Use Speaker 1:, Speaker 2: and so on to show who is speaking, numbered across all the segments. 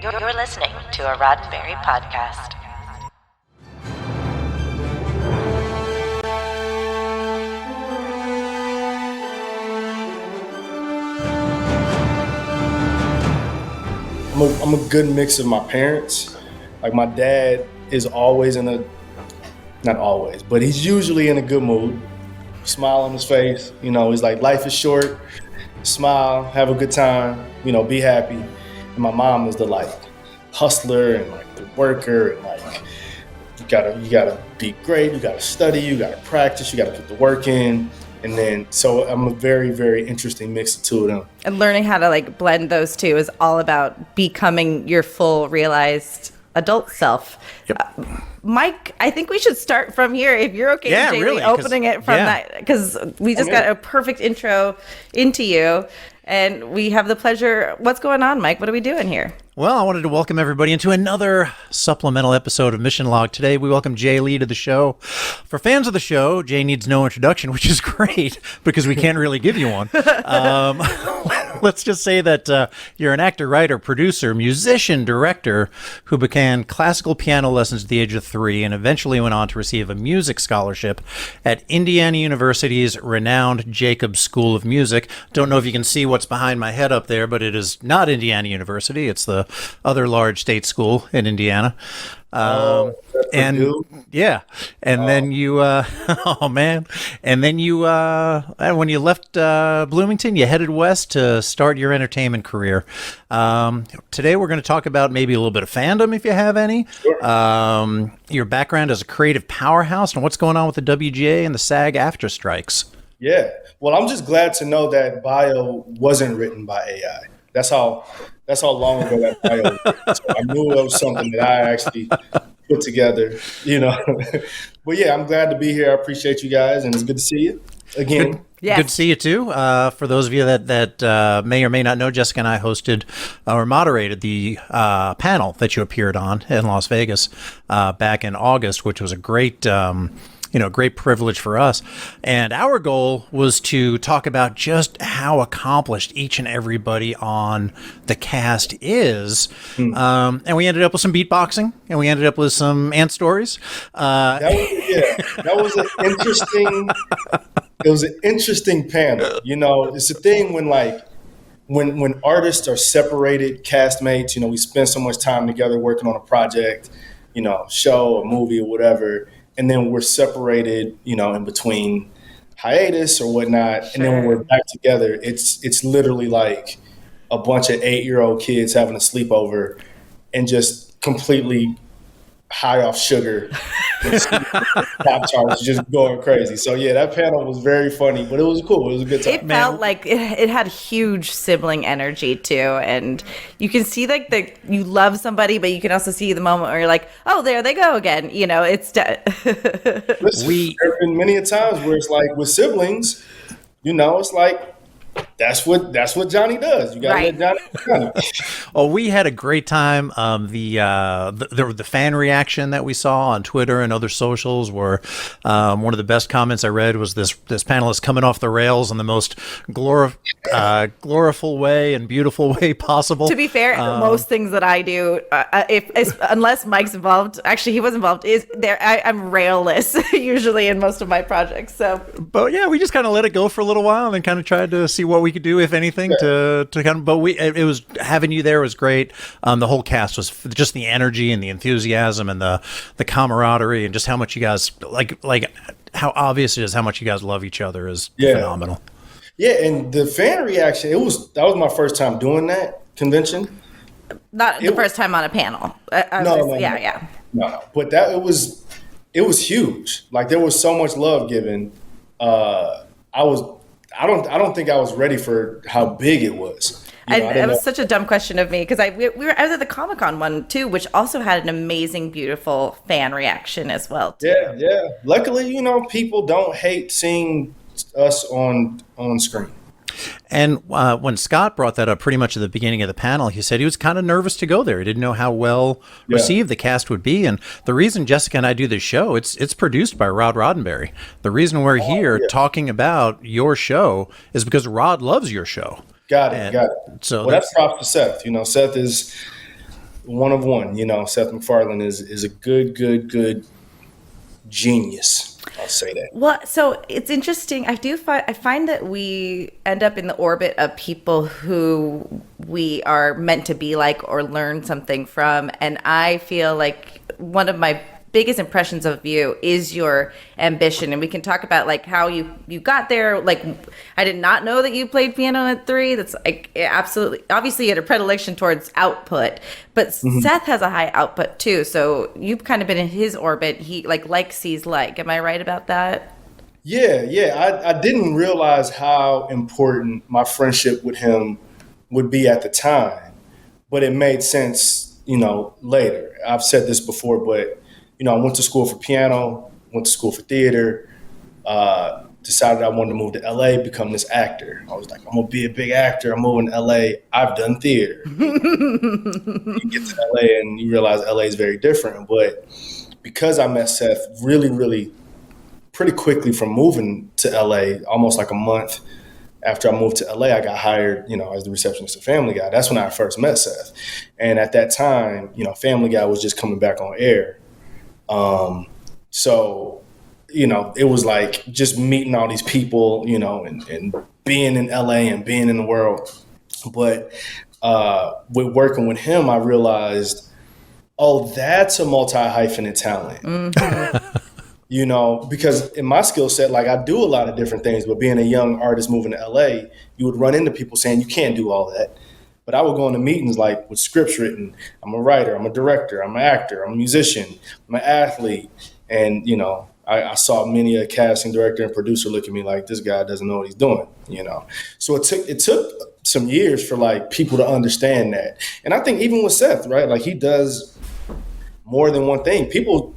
Speaker 1: You're listening to a Roddenberry podcast.
Speaker 2: I'm a good mix of my parents. Like, my dad is always not always, but he's usually in a good mood. Smile on his face, he's like, life is short, smile, have a good time, be happy. And my mom is the hustler and the worker, and you gotta be great, you gotta study, you gotta practice, you gotta put the work in. And then, so I'm a very, very interesting mix of two of them.
Speaker 3: And learning how to blend those two is all about becoming your full realized adult self.
Speaker 4: Yep.
Speaker 3: Mike, I think we should start from here, if you're okay,
Speaker 4: yeah,
Speaker 3: Jamie,
Speaker 4: really,
Speaker 3: opening it from that, because we just got a perfect intro into you, and we have the pleasure. What's going on, Mike? What are we doing here?
Speaker 4: Well, I wanted to welcome everybody into another supplemental episode of Mission Log. Today, we welcome Jay Lee to the show. For fans of the show, Jay needs no introduction, which is great because we can't really give you one. Let's just say that you're an actor, writer, producer, musician, director who began classical piano lessons at the age of 3 and eventually went on to receive a music scholarship at Indiana University's renowned Jacobs School of Music. Don't know if you can see what's behind my head up there, but it is not Indiana University. It's the other large state school in Indiana. Then you when you left Bloomington, you headed west to start your entertainment career. Today we're going to talk about maybe a little bit of fandom, if you have any. Sure. Your background as a creative powerhouse and what's going on with the WGA and the SAG after strikes.
Speaker 2: Yeah, well, I'm just glad to know that bio wasn't written by AI. That's how long ago that bio was written. So I knew it was something that I actually put together, But yeah, I'm glad to be here. I appreciate you guys, and it's good to see you again.
Speaker 3: Yes.
Speaker 4: Good to see you too. For those of you that may or may not know, Jessica and I hosted or moderated the panel that you appeared on in Las Vegas back in August, which was a great great privilege for us. And our goal was to talk about just how accomplished each and everybody on the cast is. And we ended up with some beatboxing, and we ended up with some ant stories.
Speaker 2: That was an interesting. It was an interesting panel. It's a thing when artists are separated, castmates. We spend so much time together working on a project, show, a movie, or whatever. And then we're separated, in between hiatus or whatnot. Sure. And then when we're back together, it's literally like a bunch of 8-year-old kids having a sleepover and just completely high off sugar. Pop-Tarts just going crazy. So yeah, that panel was very funny, but it was cool. It was a good time.
Speaker 3: It felt like it had huge sibling energy too, and you can see that you love somebody, but you can also see the moment where you're like, oh, there they go again. It's
Speaker 2: Listen, there have been many a times where it's like with siblings, it's like that's what Johnny does. You gotta let Johnny do Johnny.
Speaker 4: Oh, we had a great time. The fan reaction that we saw on Twitter and other socials were one of the best comments I read was this panel is coming off the rails in the most gloriful way and beautiful way possible.
Speaker 3: To be fair, most things that I do, unless Mike's involved, actually he was involved, is there. I'm railless usually in most of my projects. So,
Speaker 4: but yeah, we just kind of let it go for a little while and then kind of tried to see what we could do, if anything, to kind of. But it was having you there was great. The whole cast was just the energy and the enthusiasm and the camaraderie and just how much you guys like how obvious it is how much you guys love each other is phenomenal.
Speaker 2: Yeah, and the fan reaction, that was my first time doing that convention.
Speaker 3: Not the first time on a panel.
Speaker 2: No. But it was huge. Like, there was so much love given. I don't think I was ready for how big it was.
Speaker 3: It was such a dumb question of me because I was at the Comic-Con one too, which also had an amazing, beautiful fan reaction as well too.
Speaker 2: Yeah. Luckily, people don't hate seeing us on screen.
Speaker 4: And when Scott brought that up pretty much at the beginning of the panel, he said he was kind of nervous to go there. He didn't know how well received the cast would be. And the reason Jessica and I do this show, it's produced by Rod Roddenberry. The reason we're here talking about your show is because Rod loves your show.
Speaker 2: Got it. So that's props to Seth. Seth is one of one. Seth MacFarlane is a good genius. I'll say that.
Speaker 3: Well, so it's interesting. I find that we end up in the orbit of people who we are meant to be like or learn something from. And I feel like one of my biggest impressions of you is your ambition, and we can talk about like how you got there. Like, I did not know that you played piano at 3. That's like absolutely, obviously you had a predilection towards output, but Seth has a high output too, so you've kind of been in his orbit. He like sees like. Am I right about that?
Speaker 2: Yeah. I didn't realize how important my friendship with him would be at the time, but it made sense later. I've said this before, but I went to school for piano, went to school for theater, decided I wanted to move to LA, become this actor. I was like, I'm going to be a big actor. I'm moving to LA. I've done theater. You get to LA and you realize LA is very different. But because I met Seth really, really pretty quickly from moving to LA, almost like a month after I moved to LA, I got hired, as the receptionist at Family Guy. That's when I first met Seth. And at that time, Family Guy was just coming back on air. So, it was like just meeting all these people, and being in LA and being in the world. But with working with him, I realized, that's a multi-hyphenate talent. Because in my skill set, like I do a lot of different things, but being a young artist moving to LA, you would run into people saying you can't do all that. But I would go into meetings like with scripts written. I'm a writer, I'm a director, I'm an actor, I'm a musician, I'm an athlete. And, I saw many a casting director and producer look at me like, this guy doesn't know what he's doing, So it took some years for like people to understand that. And I think even with Seth, right, like he does more than one thing. People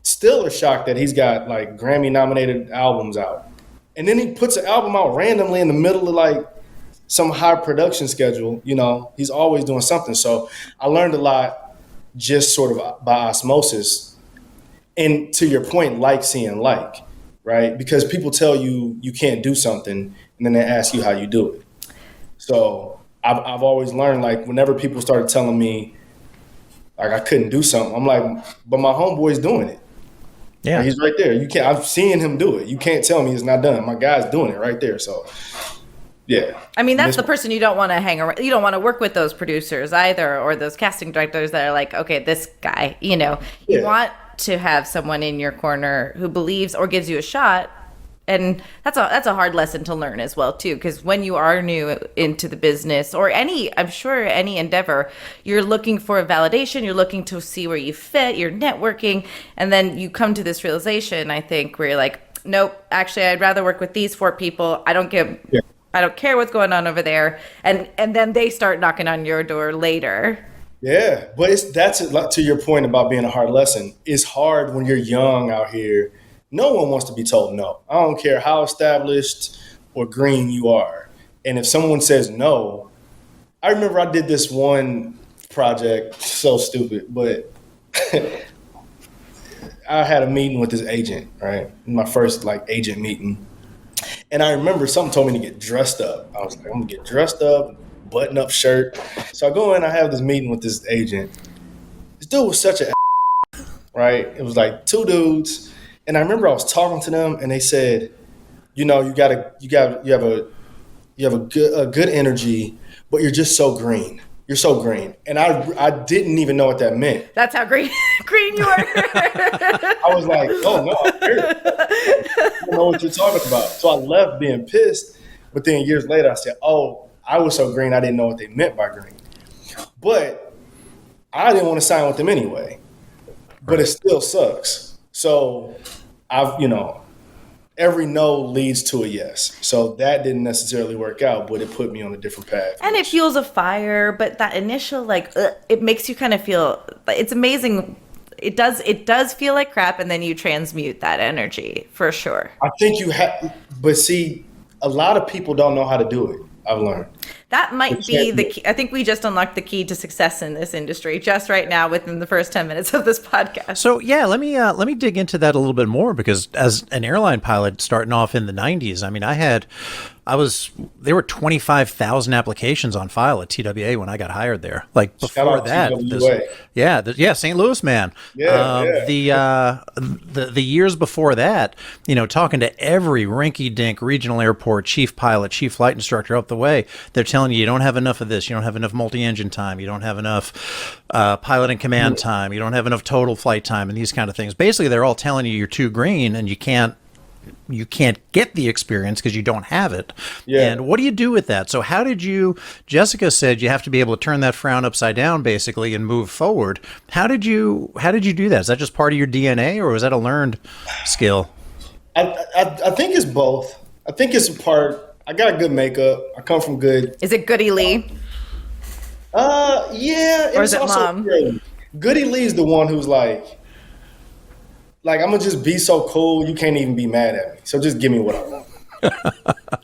Speaker 2: still are shocked that he's got like Grammy nominated albums out. And then he puts an album out randomly in the middle of like some high production schedule. He's always doing something. So I learned a lot just sort of by osmosis. And to your point, like seeing like, right? Because people tell you you can't do something and then they ask you how you do it. So I've always learned, like, whenever people started telling me like I couldn't do something, I'm like, but my homeboy's doing it. Yeah, like, he's right there. I've seen him do it. You can't tell me it's not done. My guy's doing it right there. So yeah.
Speaker 3: I mean, that's the person you don't want to hang around. You don't want to work with those producers either, or those casting directors that are like, okay, this guy, you want to have someone in your corner who believes or gives you a shot. And that's a hard lesson to learn as well, too, because when you are new into the business or any endeavor, you're looking for a validation. You're looking to see where you fit. You're networking. And then you come to this realization, I think, where you're like, nope, actually, I'd rather work with these 4 people. I don't care what's going on over there. And then they start knocking on your door later.
Speaker 2: Yeah, but that's to your point about being a hard lesson. It's hard when you're young out here. No one wants to be told no. I don't care how established or green you are. And if someone says no, I remember I did this one project, so stupid, but I had a meeting with this agent, right? My first agent meeting. And I remember something told me to get dressed up. I was like, I'm gonna get dressed up, button up shirt. So I go in, I have this meeting with this agent. This dude was such a right? It was like 2 dudes. And I remember I was talking to them and they said, you have a good energy, but you're just so green. You're so green. And I didn't even know what that meant.
Speaker 3: That's how green you are.
Speaker 2: I was like, oh no, I'm here. I don't know what you're talking about. So I left being pissed. But then years later I said, oh, I was so green, I didn't know what they meant by green. But I didn't want to sign with them anyway. But it still sucks. So every no leads to a yes. So that didn't necessarily work out, but it put me on a different path.
Speaker 3: And it fuels a fire, but that initial it makes you kind of feel, it's amazing. It does feel like crap, and then you transmute that energy for sure.
Speaker 2: I think you have, but see, a lot of people don't know how to do it. I've learned.
Speaker 3: That might be the key. I think we just unlocked the key to success in this industry just right now within the first 10 minutes of this podcast.
Speaker 4: So yeah, let me dig into that a little bit more, because as an airline pilot starting off in the 90s, I mean, there were 25,000 applications on file at TWA when I got hired there. Like before that, St. Louis, man. The years before that, talking to every rinky-dink regional airport chief pilot, chief flight instructor up the way, they're telling you don't have enough of this, you don't have enough multi-engine time, you don't have enough pilot and command time, you don't have enough total flight time, and these kind of things. Basically, they're all telling you you're too green and you can't get the experience because you don't have it. Yeah. And what do you do with that? So how did you, Jessica said you have to be able to turn that frown upside down basically and move forward. How did you do that? Is that just part of your DNA, or was that a learned skill?
Speaker 2: I think it's both. I think it's a part. I got good makeup. I come from good.
Speaker 3: Is it Goody Lee?
Speaker 2: Yeah.
Speaker 3: Or is it Mom?
Speaker 2: Goody Lee's the one who's like, I'm going to just be so cool, you can't even be mad at me. So just give me what I want.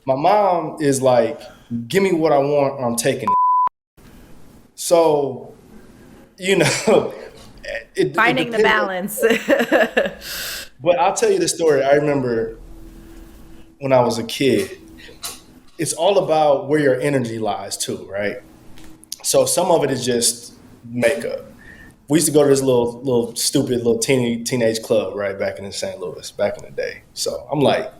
Speaker 2: My mom is like, give me what I want or I'm taking it. So,
Speaker 3: finding the balance.
Speaker 2: But I'll tell you the story. I remember when I was a kid, it's all about where your energy lies too, right? So some of it is just makeup. We used to go to this little stupid teenage club, right, back in St. Louis, back in the day. So I'm like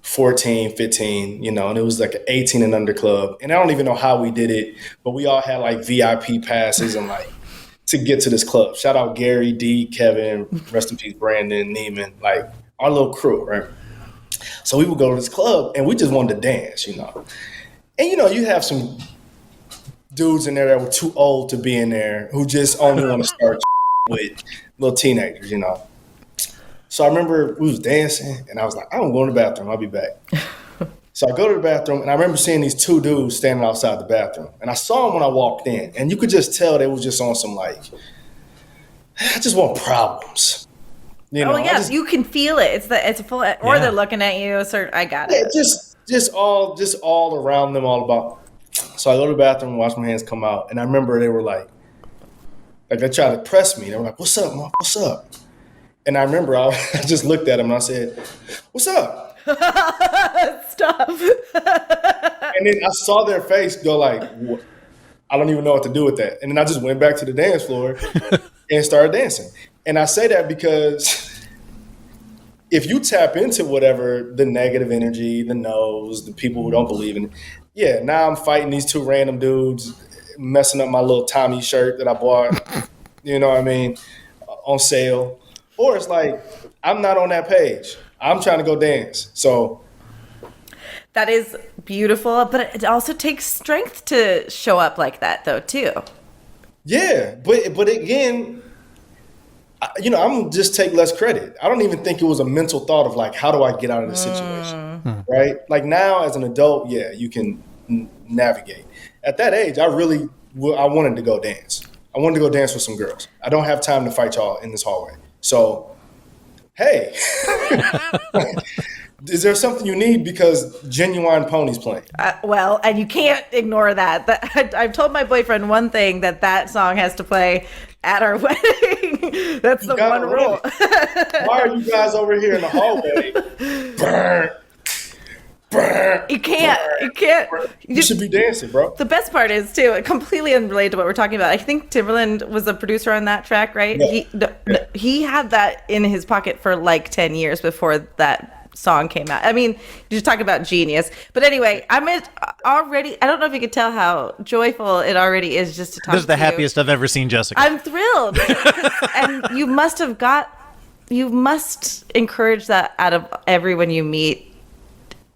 Speaker 2: 14, 15, and it was like an 18 and under club. And I don't even know how we did it, but we all had like VIP passes and like to get to this club. Shout out Gary, D, Kevin, rest in peace, Brandon, Neiman, like our little crew, right? So we would go to this club and we just wanted to dance, And, you have some dudes in there that were too old to be in there who just only want to start with little teenagers, So I remember we was dancing and I was like, I'm going to the bathroom. I'll be back. So I go to the bathroom and I remember seeing these two dudes standing outside the bathroom. And I saw them when I walked in. And you could just tell they was just on some I just want problems.
Speaker 3: You can feel it. It's a full, or they're looking at you. So I got it.
Speaker 2: Just all around them, all about. So I go to the bathroom and watch my hands come out. And I remember they were like they tried to press me. They were like, what's up, Mom? What's up? And I remember I just looked at him and I said, what's up?
Speaker 3: Stop.
Speaker 2: And then I saw their face go like, what? I don't even know what to do with that. And then I just went back to the dance floor and started dancing. And I say that because if you tap into whatever the negative energy, the no's, the people who don't believe in it, now I'm fighting these two random dudes, messing up my little Tommy shirt that I bought, on sale. Or it's like, I'm not on that page. I'm trying to go dance. So
Speaker 3: that is beautiful, but it also takes strength to show up like that, though, too.
Speaker 2: Yeah, but again, I'm gonna just take less credit. I don't even think it was a mental thought of like, how do I get out of this situation, right? Like now, as an adult, you can navigate. At that age, I wanted to go dance. I wanted to go dance with some girls. I don't have time to fight y'all in this hallway. So, hey, is there something you need because Genuine Pony's playing?
Speaker 3: Well, and you can't ignore that. I've told my boyfriend one thing, that song has to play at our wedding. That's the one rule.
Speaker 2: Why are you guys over here in the hallway?
Speaker 3: You can't.
Speaker 2: You should be dancing, bro.
Speaker 3: The best part is, too, completely unrelated to what we're talking about. I think Timberland was a producer on that track, right? Yeah. He had that in his pocket for like 10 years before that song came out. I mean, you talk about genius. But anyway, I don't know if you could tell how joyful it already is just to talk to you.
Speaker 4: This is the happiest I've ever seen Jessica.
Speaker 3: I'm thrilled. And you must encourage that out of everyone you meet.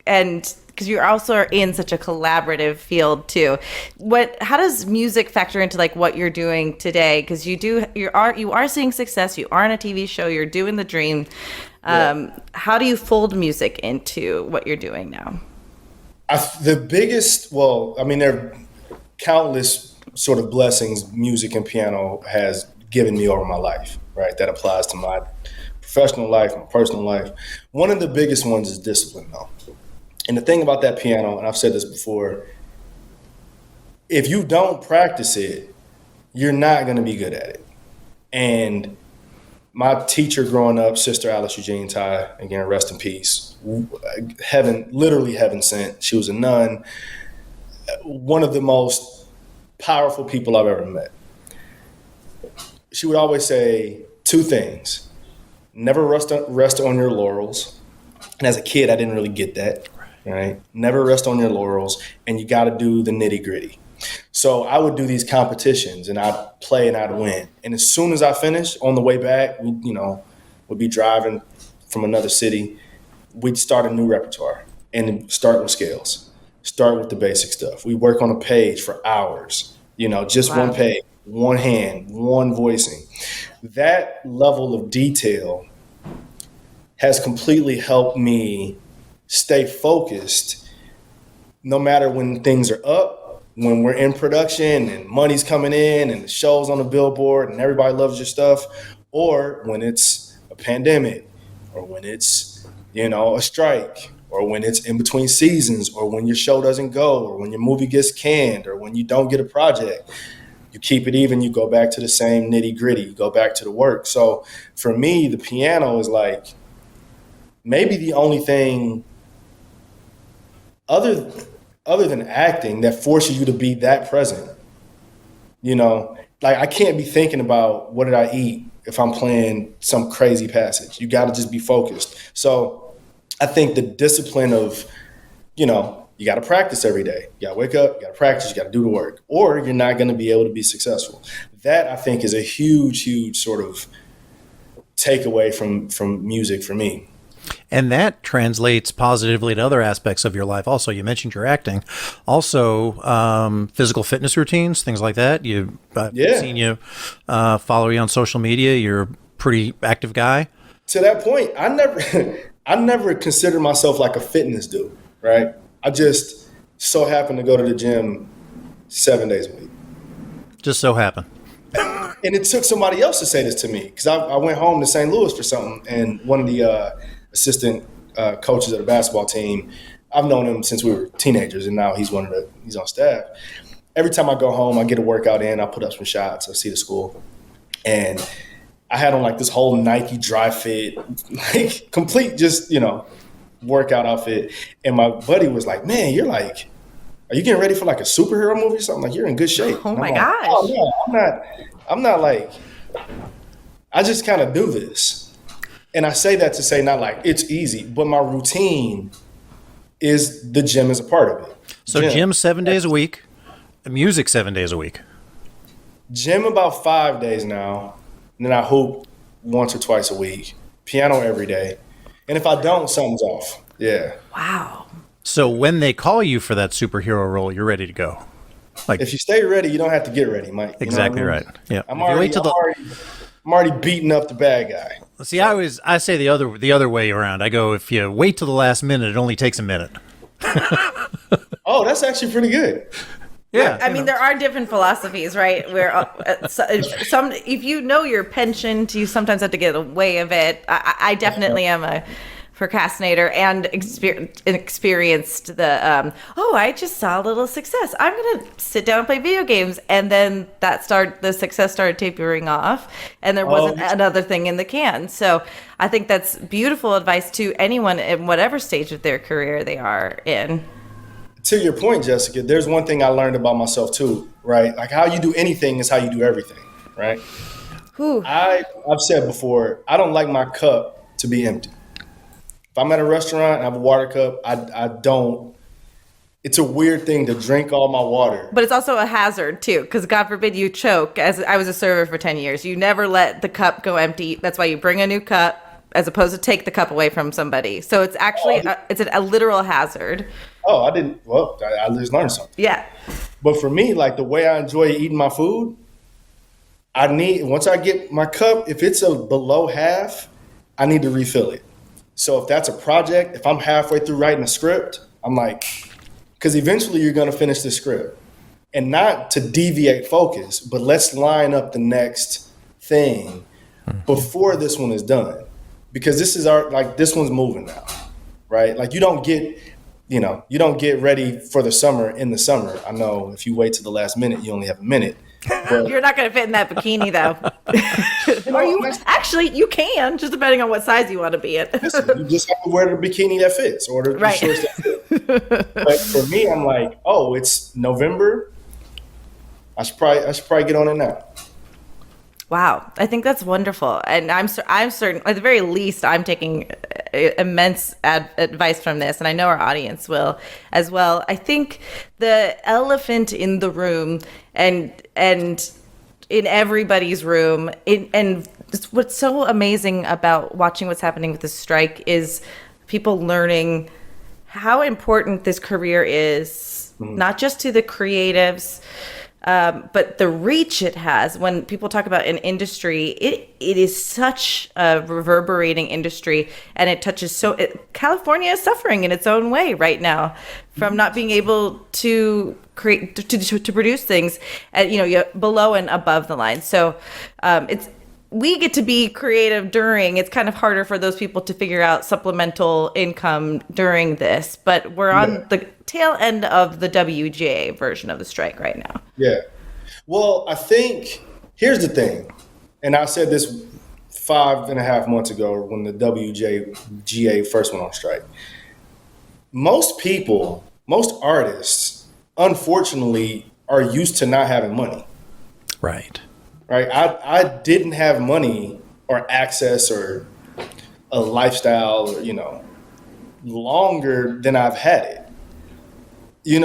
Speaker 3: And because you also are in such a collaborative field too, how does music factor into like what you're doing today? Because you are seeing success. You are on a TV show. You're doing the dream. How do you fold music into what you're doing now?
Speaker 2: There are countless sort of blessings music and piano has given me over my life. Right, that applies to my professional life, my personal life. One of the biggest ones is discipline, though. And the thing about that piano, and I've said this before, if you don't practice it, you're not going to be good at it. And my teacher growing up, Sister Alice Eugene Ty, again, rest in peace, literally heaven sent. She was a nun, one of the most powerful people I've ever met. She would always say two things: never rest on your laurels. And as a kid, I didn't really get that, right? Never rest on your laurels, and you got to do the nitty gritty. So I would do these competitions, and I'd play and I'd win. And as soon as I finished, on the way back, we'd be driving from another city. We'd start a new repertoire and start with scales, start with the basic stuff. We work on a page for hours, just one page, one hand, one voicing. That level of detail has completely helped me stay focused no matter when things are up, when we're in production and money's coming in and the show's on the billboard and everybody loves your stuff, or when it's a pandemic, or when it's, a strike, or when it's in between seasons, or when your show doesn't go, or when your movie gets canned, or when you don't get a project. You keep it even, you go back to the same nitty gritty, you go back to the work. So for me, the piano is like maybe the only thing other than acting that forces you to be that present. Like I can't be thinking about what did I eat if I'm playing some crazy passage. You got to just be focused. So I think the discipline of, you got to practice every day. You got to wake up, you got to practice, you got to do the work, or you're not going to be able to be successful. That I think is a huge, huge sort of takeaway from music for me.
Speaker 4: And that translates positively to other aspects of your life. Also, you mentioned your acting. Also, physical fitness routines, things like that. I've seen you follow you on social media. You're a pretty active guy.
Speaker 2: To that point, I never considered myself like a fitness dude, right? I just so happen to go to the gym 7 days a week.
Speaker 4: Just so happen.
Speaker 2: And it took somebody else to say this to me, because I went home to St. Louis for something, and one of the assistant coaches of the basketball team, I've known him since we were teenagers, and now he's on staff. Every time I go home, I get a workout in, I put up some shots, I see the school, and I had on like this whole Nike dry fit, like complete just, workout outfit. And my buddy was like, man, are you getting ready for like a superhero movie or something? Like, you're in good shape.
Speaker 3: Oh my
Speaker 2: like,
Speaker 3: gosh.
Speaker 2: Oh no, I'm not like, I just kind of do this. And I say that to say not like it's easy, but my routine is the gym is a part of it.
Speaker 4: So gym 7 days a week, music 7 days a week.
Speaker 2: Gym about 5 days now. And then I hoop once or twice a week. Piano every day. And if I don't, something's off. Yeah.
Speaker 3: Wow.
Speaker 4: So when they call you for that superhero role, you're ready to go. Like,
Speaker 2: if you stay ready, you don't have to get ready, Mike.
Speaker 4: Exactly right. Yeah.
Speaker 2: I'm already beating up the bad guy.
Speaker 4: See, I say the other way around. I go, if you wait till the last minute, it only takes a minute.
Speaker 2: Oh, that's actually pretty good.
Speaker 4: Yeah.
Speaker 3: I mean, there are different philosophies, right? Where if you know your penchant, you sometimes have to get away of it. I definitely am a procrastinator and experienced the I just saw a little success, I'm gonna sit down and play video games, and then the success started tapering off, and there wasn't another thing in the can. So I think that's beautiful advice to anyone in whatever stage of their career they are in.
Speaker 2: To your point, Jessica, there's one thing I learned about myself too, right? Like, how you do anything is how you do everything, right? I've said before, I don't like my cup to be empty. If I'm at a restaurant and I have a water cup, I don't. It's a weird thing to drink all my water.
Speaker 3: But it's also a hazard too, because God forbid you choke. As I was a server for 10 years, you never let the cup go empty. That's why you bring a new cup, as opposed to take the cup away from somebody. So it's actually it's a literal hazard.
Speaker 2: Oh, I didn't. Well, I just learned something.
Speaker 3: Yeah.
Speaker 2: But for me, like the way I enjoy eating my food, once I get my cup, if it's below half, I need to refill it. So if that's a project, if I'm halfway through writing a script, I'm like, because eventually you're going to finish the script. And not to deviate focus, but let's line up the next thing before this one is done. Because this is this one's moving now, right? Like you don't get you don't get ready for the summer in the summer. I know if you wait to the last minute, you only have a minute. But
Speaker 3: You're not going to fit in that bikini, though. Or you can, just depending on what size you want to be in.
Speaker 2: listen, you just have to wear the bikini that fits or the shorts that fit. But for me, I'm like, oh, it's November. I should probably get on it now.
Speaker 3: Wow, I think that's wonderful, and I'm certain, at the very least, I'm taking immense advice from this, and I know our audience will as well. I think the elephant in the room, and in everybody's room, and what's so amazing about watching what's happening with the strike is people learning how important this career is, not just to the creatives. But the reach it has when people talk about an industry, it is such a reverberating industry, and it touches California is suffering in its own way right now from not being able to create to produce things at, below and above the line. So we get to be creative during. It's kind of harder for those people to figure out supplemental income during this, but we're on the tail end of the WGA version of the strike right now.
Speaker 2: Yeah. Well, I think here's the thing, and I said this 5.5 months ago when the WGA first went on strike. Most artists, unfortunately, are used to not having money.
Speaker 4: Right.
Speaker 2: Right. I didn't have money or access or a lifestyle, longer than I've had it.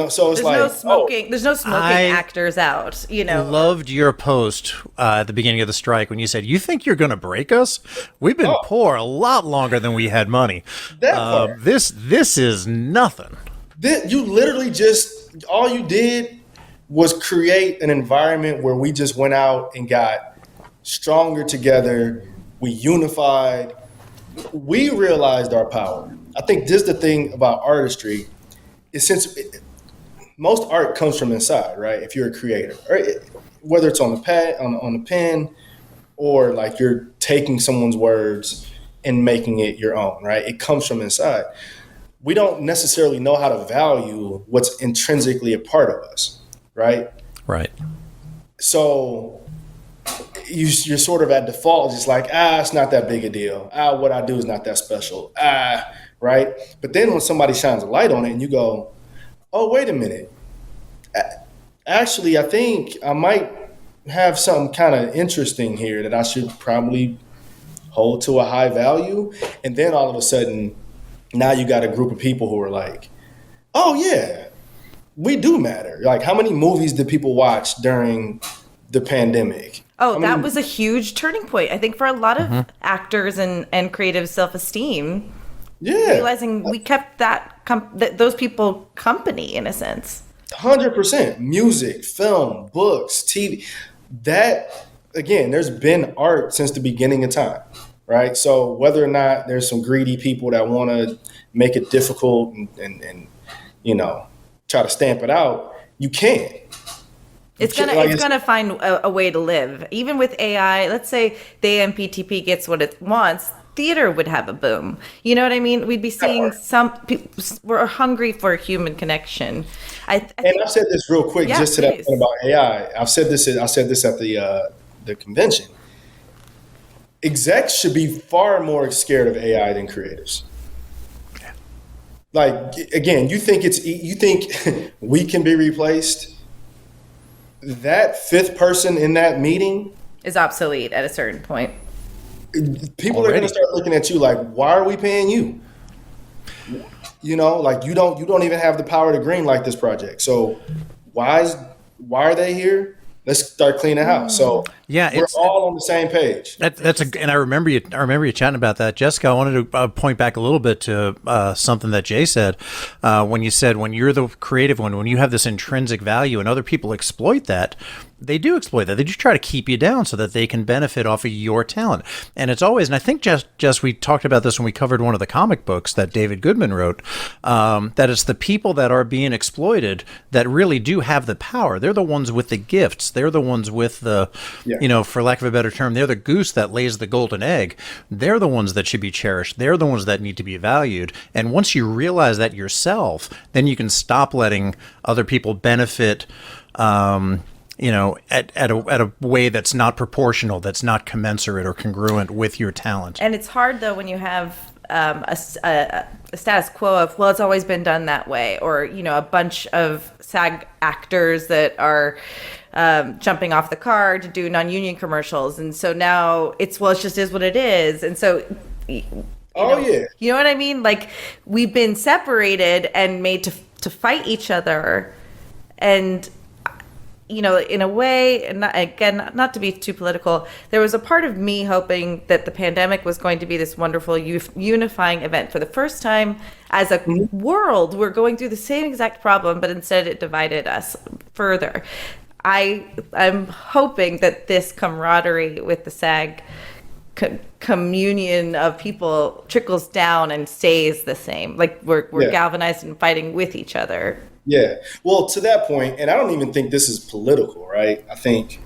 Speaker 2: So it's there's
Speaker 3: no smoking actors out,
Speaker 4: Loved your post at the beginning of the strike when you said, you think you're going to break us? We've been poor a lot longer than we had money. This is nothing.
Speaker 2: You literally all you did was create an environment where we just went out and got stronger together. We unified. We realized our power. I think this is the thing about artistry, is since most art comes from inside, right? If you're a creator, right? Whether it's on the pad, on the pen, or like you're taking someone's words and making it your own, right? It comes from inside. We don't necessarily know how to value what's intrinsically a part of us. Right. So you're sort of at default, just like, it's not that big a deal. What I do is not that special. Right. But then when somebody shines a light on it and you go, oh, wait a minute. Actually, I think I might have something kind of interesting here that I should probably hold to a high value. And then all of a sudden, now you got a group of people who are like, oh, yeah. We do matter. Like, how many movies did people watch during the pandemic?
Speaker 3: Oh, that was a huge turning point, I think, for a lot of actors and creative self-esteem. Yeah. Realizing we kept those people company, in a sense.
Speaker 2: 100%. Music, film, books, TV. That, again, there's been art since the beginning of time, right? So whether or not there's some greedy people that want to make it difficult and try to stamp it out, you can't.
Speaker 3: It's gonna find a way to live. Even with AI, let's say the AMPTP gets what it wants, theater would have a boom. You know what I mean? We'd be seeing some people, we're hungry for a human connection. I've
Speaker 2: said this real quick, just to that point about AI. I said this at the convention. Execs should be far more scared of AI than creators. Like, again, you think we can be replaced? That fifth person in that meeting
Speaker 3: is obsolete at a certain point.
Speaker 2: People are going to start looking at you like, why are we paying you? Like you don't even have the power to green light this project. So why are they here? Let's start cleaning the house. So we're all on the same page.
Speaker 4: And I remember you chatting about that, Jessica. I wanted to point back a little bit to something that Jay said when you said when you're the creative one, when you have this intrinsic value and other people exploit that, they do exploit that. They just try to keep you down so that they can benefit off of your talent. And it's always, and I think just we talked about this when we covered one of the comic books that David Goodman wrote, that it's the people that are being exploited that really do have the power. They're the ones with the gifts. They're the ones with the, for lack of a better term, they're the goose that lays the golden egg. They're the ones that should be cherished. They're the ones that need to be valued. And once you realize that yourself, then you can stop letting other people benefit, at a way that's not proportional, that's not commensurate or congruent with your talent.
Speaker 3: And it's hard, though, when you have a status quo of, well, it's always been done that way, or, a bunch of SAG actors that are jumping off the car to do non-union commercials. And so now it just is what it is. And so... You know what I mean? Like, we've been separated and made to fight each other. And... in a way, and not to be too political, there was a part of me hoping that the pandemic was going to be this wonderful unifying event. For the first time as a world, we're going through the same exact problem, but instead it divided us further. I'm hoping that this camaraderie with the SAG communion of people trickles down and stays the same. Like we're galvanized and fighting with each other.
Speaker 2: Yeah. Well, to that point, and I don't even think this is political, right? I think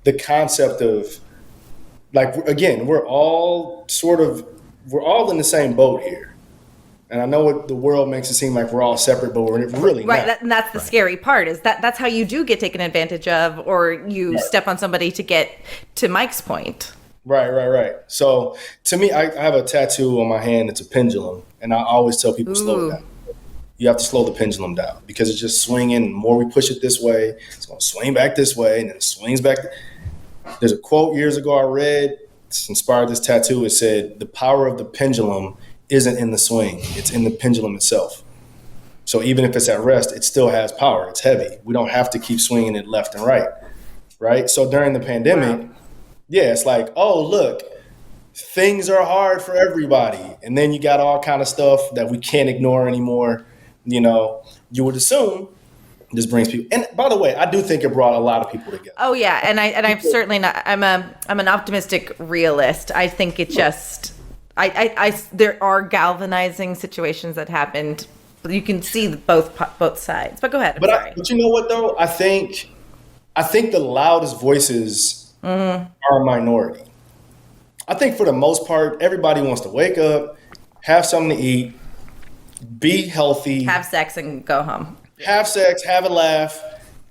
Speaker 2: the concept of, like, again, we're all in the same boat here. And I know the world makes it seem like we're all separate, but we're really
Speaker 3: right,
Speaker 2: not.
Speaker 3: And that's the scary part, is that's how you do get taken advantage of, or you step on somebody to get to Mike's point.
Speaker 2: Right. So to me, I have a tattoo on my hand. It's a pendulum. And I always tell people, slow it down. You have to slow the pendulum down because it's just swinging. The more we push it this way, it's going to swing back this way, and then it swings back. There's a quote years ago I read. It's inspired this tattoo. It said, "The power of the pendulum isn't in the swing. It's in the pendulum itself." So even if it's at rest, it still has power. It's heavy. We don't have to keep swinging it left and right? So during the pandemic, it's like, oh, look, things are hard for everybody. And then you got all kind of stuff that we can't ignore anymore. You would assume this brings people. And by the way, I do think it brought a lot of people together.
Speaker 3: Oh yeah, and I'm certainly not. I'm an optimistic realist. I think it just. There are galvanizing situations that happened. You can see both sides. But go ahead.
Speaker 2: But you know what though? I think the loudest voices are a minority. I think for the most part, everybody wants to wake up, have something to eat, be healthy,
Speaker 3: have sex and go home.
Speaker 2: Have sex, have a laugh,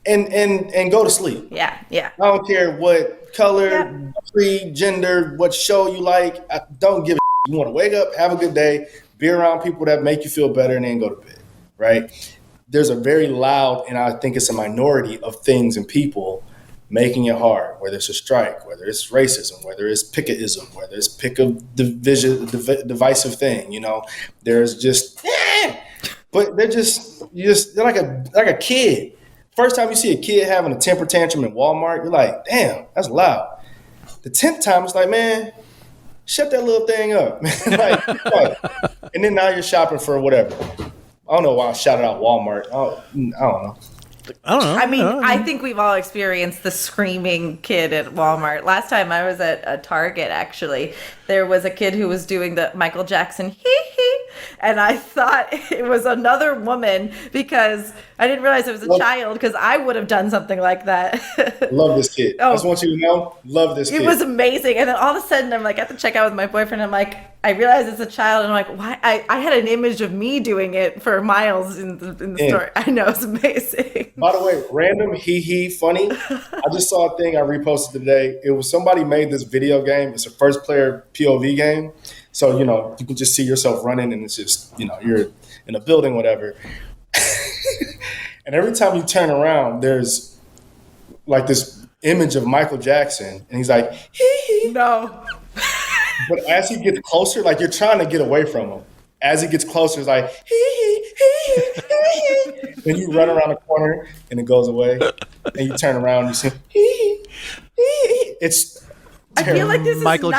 Speaker 2: and go to sleep.
Speaker 3: Yeah.
Speaker 2: I don't care what color, creed, gender, what show you like. I don't give a shit. You want to wake up, have a good day, be around people that make you feel better, and then go to bed, right? There's a very loud, and I think it's a minority of things and people making it hard, whether it's a strike, whether it's racism, whether it's picketism, whether it's divisive thing, there's just, but they're they're like a kid. First time you see a kid having a temper tantrum in Walmart, you're like, damn, that's loud. The 10th time, it's like, man, shut that little thing up. And then now you're shopping for whatever. I don't know why I shouted out Walmart. I don't know.
Speaker 3: I mean, I think we've all experienced the screaming kid at Walmart. Last time I was at a Target, actually, there was a kid who was doing the Michael Jackson hee-hee, and I thought it was another woman because I didn't realize it was a child, because I would have done something like that.
Speaker 2: Love this kid. I just want you to know, love this kid.
Speaker 3: It was amazing. And then all of a sudden, I'm like at the checkout with my boyfriend, I'm like, I realized it's a child, and I'm like, why? I had an image of me doing it for miles in the store. I know, it's amazing.
Speaker 2: By the way, random hee funny. I just saw a thing I reposted today. It was somebody made this video game. It's a first player POV game. So, you can just see yourself running, and it's just, you're in a building, whatever. And every time you turn around, there's like this image of Michael Jackson, and he's like, hee.
Speaker 3: No.
Speaker 2: But as he gets closer, like you're trying to get away from him. As he gets closer, it's like, hee. Then you run around the corner and it goes away. And you turn around and you say, hee. It's terrible.
Speaker 3: I feel like this is
Speaker 4: Michael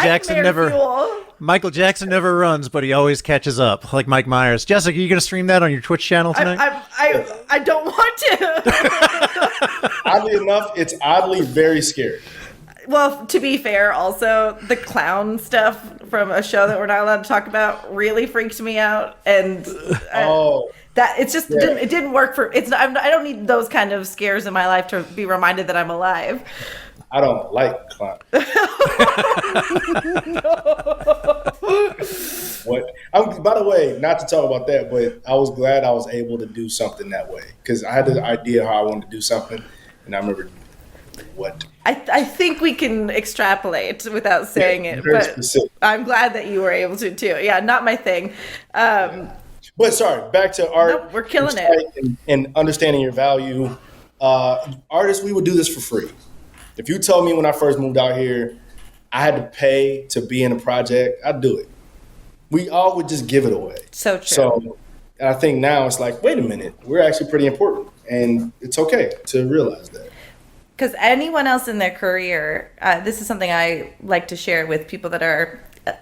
Speaker 4: Jackson never runs, but he always catches up, like Mike Myers. Jessica, are you going to stream that on your Twitch channel tonight?
Speaker 3: I don't want to.
Speaker 2: Oddly enough, it's oddly very scary.
Speaker 3: Well, to be fair, also the clown stuff from a show that we're not allowed to talk about really freaked me out, and that it's just it didn't work for. It's not, I don't need those kind of scares in my life to be reminded that I'm alive.
Speaker 2: I don't like clowns. What? By the way, not to talk about that, but I was glad I was able to do something that way because I had the idea how I wanted to do something, and I remember what.
Speaker 3: I think we can extrapolate without saying it, but specific. I'm glad that you were able to too. Yeah, not my thing.
Speaker 2: But sorry, back to art.
Speaker 3: Nope, we're killing it.
Speaker 2: And understanding your value. Artists, we would do this for free. If you told me when I first moved out here, I had to pay to be in a project, I'd do it. We all would just give it away. So true. So, and I think now it's like, wait a minute, we're actually pretty important, and it's okay to realize that.
Speaker 3: Because anyone else in their career, this is something I like to share with people that are,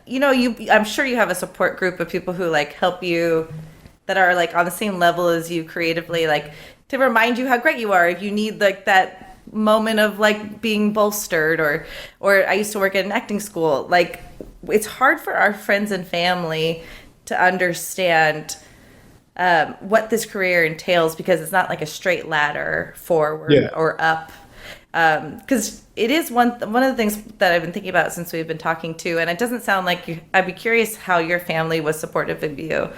Speaker 3: I'm sure you have a support group of people who like help you that are like on the same level as you creatively, like to remind you how great you are. If you need like that moment of like being bolstered, or I used to work at an acting school. Like it's hard for our friends and family to understand what this career entails because it's not like a straight ladder forward or up. Because it is one of the things that I've been thinking about since we've been talking too, and it doesn't sound like I'd be curious how your family was supportive of you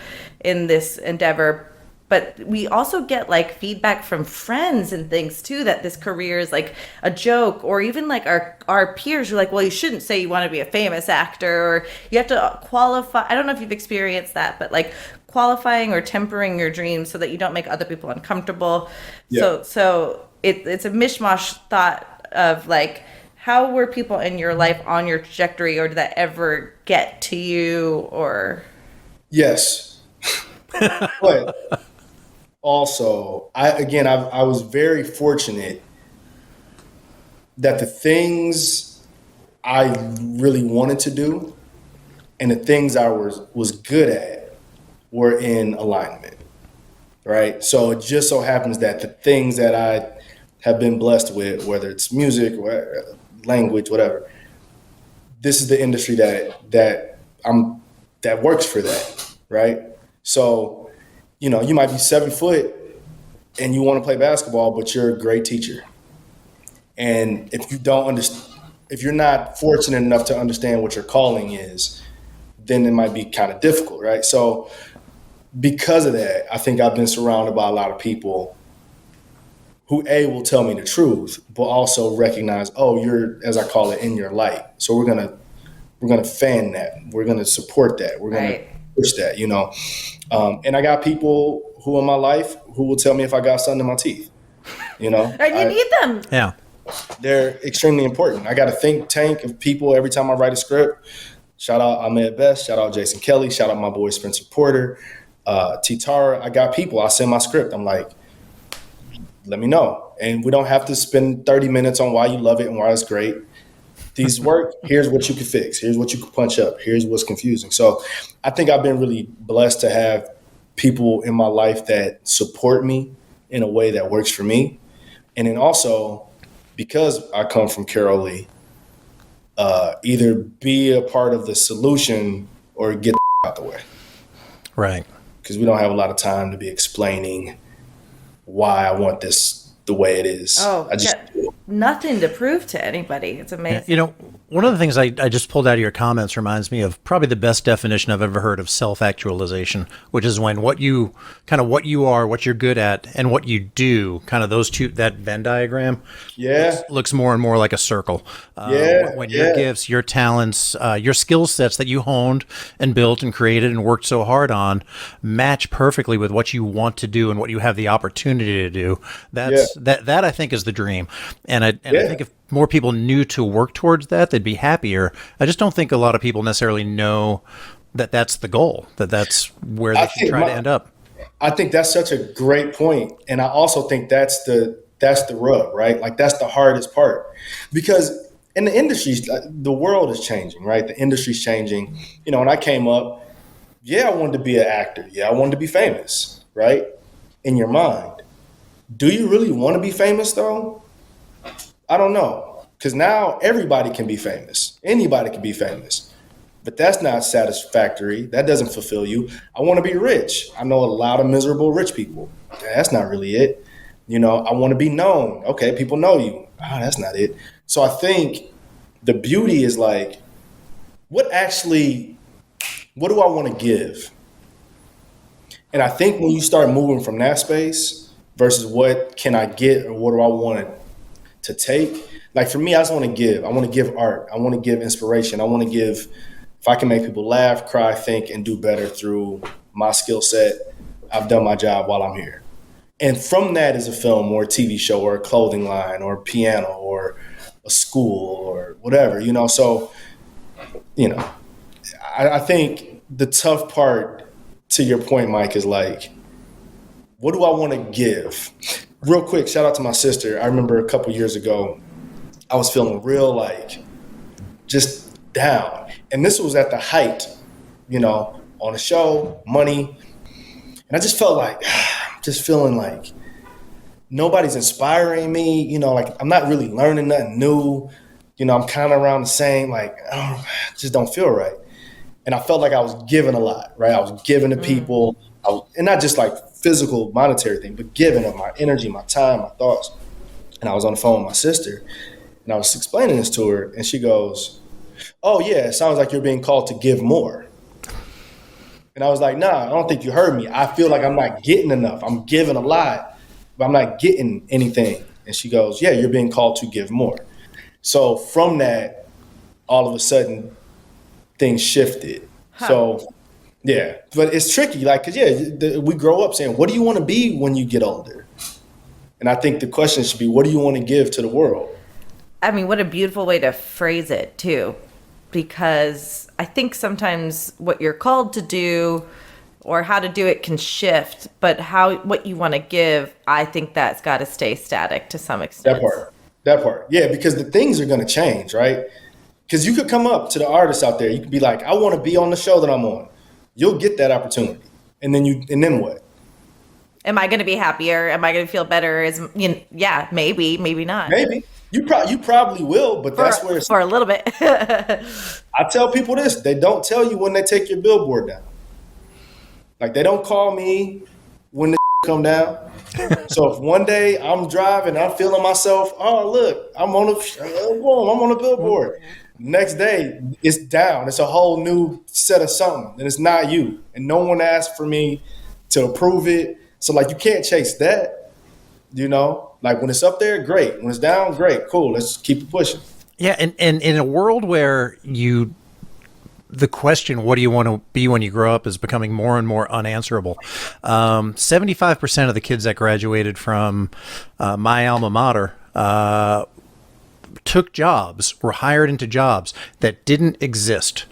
Speaker 3: in this endeavor. But we also get like feedback from friends and things too that this career is like a joke, or even like our peers are like, well, you shouldn't say you want to be a famous actor, or you have to qualify. I don't know if you've experienced that, but like qualifying or tempering your dreams so that you don't make other people uncomfortable. Yeah. So it's a mishmash thought of like, how were people in your life on your trajectory, or did that ever get to you? Or
Speaker 2: yes, but also I was very fortunate that the things I really wanted to do and the things I was good at were in alignment, right? So it just so happens that the things that I have been blessed with, whether it's music, or language, whatever, this is the industry that works for that, right? So, you might be 7 foot and you want to play basketball, but you're a great teacher. And if you're not fortunate enough to understand what your calling is, then it might be kind of difficult, right? So because of that, I think I've been surrounded by a lot of people who will tell me the truth, but also recognize, you're, as I call it, in your light. So we're gonna fan that. We're gonna support that. We're gonna push that, And I got people who in my life who will tell me if I got something in my teeth, And
Speaker 3: you need them.
Speaker 4: Yeah.
Speaker 2: They're extremely important. I got a think tank of people every time I write a script. Shout out Ahmed Best, shout out Jason Kelly, shout out my boy Spencer Porter, T-Tara. I got people. I send my script. I'm like, let me know. And we don't have to spend 30 minutes on why you love it and why it's great. These work. Here's what you can fix. Here's what you can punch up. Here's what's confusing. So I think I've been really blessed to have people in my life that support me in a way that works for me. And then also, because I come from Carol Lee, either be a part of the solution or get the out the way.
Speaker 4: Right.
Speaker 2: Because we don't have a lot of time to be explaining why I want this the way it is. I just
Speaker 3: nothing to prove to anybody. It's amazing.
Speaker 4: One of the things I just pulled out of your comments reminds me of probably the best definition I've ever heard of self-actualization, which is when what you are, what you're good at, and what you do, kind of those two, that Venn diagram, looks more and more like a circle. When your gifts, your talents, your skill sets that you honed and built and created and worked so hard on match perfectly with what you want to do and what you have the opportunity to do. That I think is the dream. And I think if more people knew to work towards that, they'd be happier. I just don't think a lot of people necessarily know that that's the goal, that's where they should try to end up.
Speaker 2: I think that's such a great point. And I also think that's the rub, right? Like that's the hardest part, because in the industry, the world is changing, right? The industry's changing. When I came up, I wanted to be an actor. I wanted to be famous, right? In your mind. Do you really want to be famous though? I don't know. Because now everybody can be famous. Anybody can be famous. But that's not satisfactory. That doesn't fulfill you. I want to be rich. I know a lot of miserable rich people. That's not really it. You know, I want to be known. Okay, people know you. Oh, that's not it. So I think the beauty is like, what do I want to give? And I think when you start moving from that space versus what can I get or what do I want to take, like for me, I just want to give. I want to give art. I want to give inspiration. I want to give, if I can make people laugh, cry, think, and do better through my skill set, I've done my job while I'm here. And from that is a film or a TV show or a clothing line or a piano or a school or whatever, you know. So, you know, I think the tough part, to your point, Mike, is like, what do I want to give? Real quick, shout out to my sister. I remember a couple years ago, I was feeling real like just down. And this was at the height, you know, on a show, money. And I just felt like, just feeling like nobody's inspiring me, you know, like I'm not really learning nothing new. You know, I'm kind of around the same, like, just don't feel right. And I felt like I was giving a lot, right? I was giving to people, and not just like physical, monetary thing, but giving of my energy, my time, my thoughts. And I was on the phone with my sister, and I was explaining this to her, and she goes, "Oh yeah, it sounds like you're being called to give more." And I was like, "Nah, I don't think you heard me. I feel like I'm not getting enough. I'm giving a lot, but I'm not getting anything." And she goes, "Yeah, you're being called to give more." So from that, all of a sudden, things shifted. Huh. So, yeah, but it's tricky. Like, cause we grow up saying, what do you want to be when you get older? And I think the question should be, what do you want to give to the world?
Speaker 3: I mean, what a beautiful way to phrase it too, because I think sometimes what you're called to do or how to do it can shift, but what you want to give, I think that's got to stay static to some extent.
Speaker 2: That part. Yeah, because the things are going to change, right? Because you could come up to the artists out there. You could be like, I want to be on the show that I'm on. You'll get that opportunity. And then what?
Speaker 3: Am I going to be happier? Am I going to feel better? Yeah, maybe not.
Speaker 2: Maybe. You probably will, but that's where it's...
Speaker 3: For a little bit.
Speaker 2: I tell people this. They don't tell you when they take your billboard down. Like, they don't call me when the come down. So if one day I'm driving, I'm feeling myself, oh, look, I'm on a billboard. Next day, it's down. It's a whole new set of something, and it's not you. And no one asked for me to approve it. So, like, you can't chase that, you know? Like, when it's up there, great. When it's down, great, cool. Let's keep it pushing.
Speaker 4: Yeah, and in a world where the question, what do you want to be when you grow up, is becoming more and more unanswerable. 75% of the kids that graduated from my alma mater took jobs, were hired into jobs that didn't exist.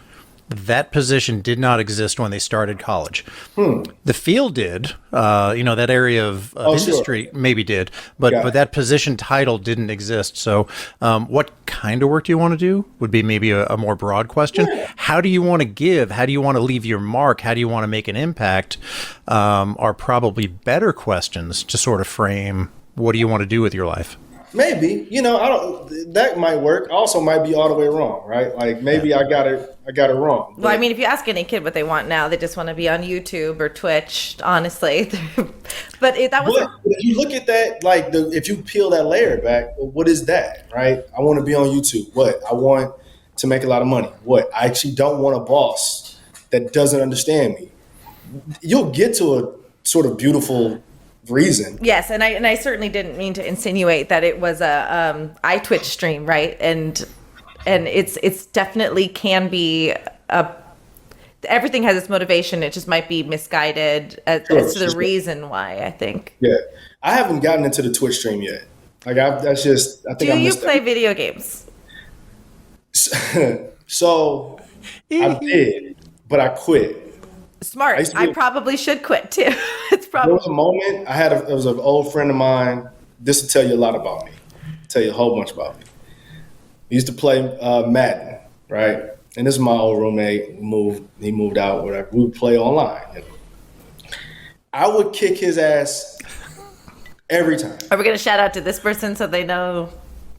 Speaker 4: That position did not exist when they started college. The field did, that area of industry maybe did, but that position title didn't exist. So what kind of work do you want to do would be maybe a more broad question. Yeah. How do you want to give? How do you want to leave your mark? How do you want to make an impact? Are probably better questions to sort of frame what do you want to do with your life?
Speaker 2: Maybe, that might work. Also might be all the way wrong, right? Like maybe I got it wrong.
Speaker 3: Well, I mean, if you ask any kid what they want now, they just want to be on YouTube or Twitch, honestly. But
Speaker 2: if you look at that, like if you peel that layer back, what is that, right? I want to be on YouTube. What? I want to make a lot of money. What? I actually don't want a boss that doesn't understand me. You'll get to a sort of beautiful reason.
Speaker 3: Yes, and I certainly didn't mean to insinuate that it was a iTwitch stream, right? And it's definitely can be everything has its motivation. It just might be misguided as to the reason why, I think.
Speaker 2: Yeah, I haven't gotten into the Twitch stream yet. Like I think.
Speaker 3: Do you play video games?
Speaker 2: So I did, but I quit.
Speaker 3: Smart. I probably should quit too.
Speaker 2: There was a moment it was an old friend of mine. This will tell you a lot about me. Tell you a whole bunch about me. We used to play Madden, right? And this is my old roommate. He moved out, whatever. We would play online. I would kick his ass every time.
Speaker 3: Are we going to shout out to this person so they know?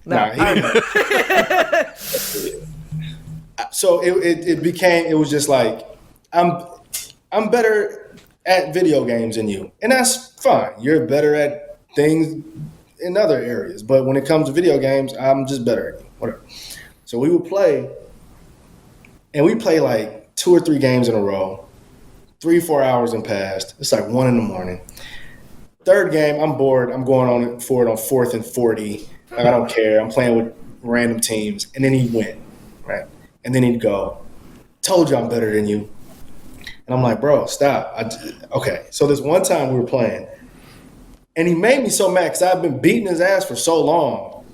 Speaker 3: No.
Speaker 2: Nah, so it was just like, I'm better at video games than you. And that's fine. You're better at things in other areas. But when it comes to video games, I'm just better at you. Whatever. So we would play, and we play like 2 or 3 games in a row. 3-4 hours and passed. It's like 1 a.m. Third game, I'm bored. I'm going on for it on 4th and 40. Like, I don't care. I'm playing with random teams. And then he'd win, right? And then he'd go, told you I'm better than you. And I'm like, bro, stop. Okay. So this one time we were playing, and he made me so mad because I've been beating his ass for so long.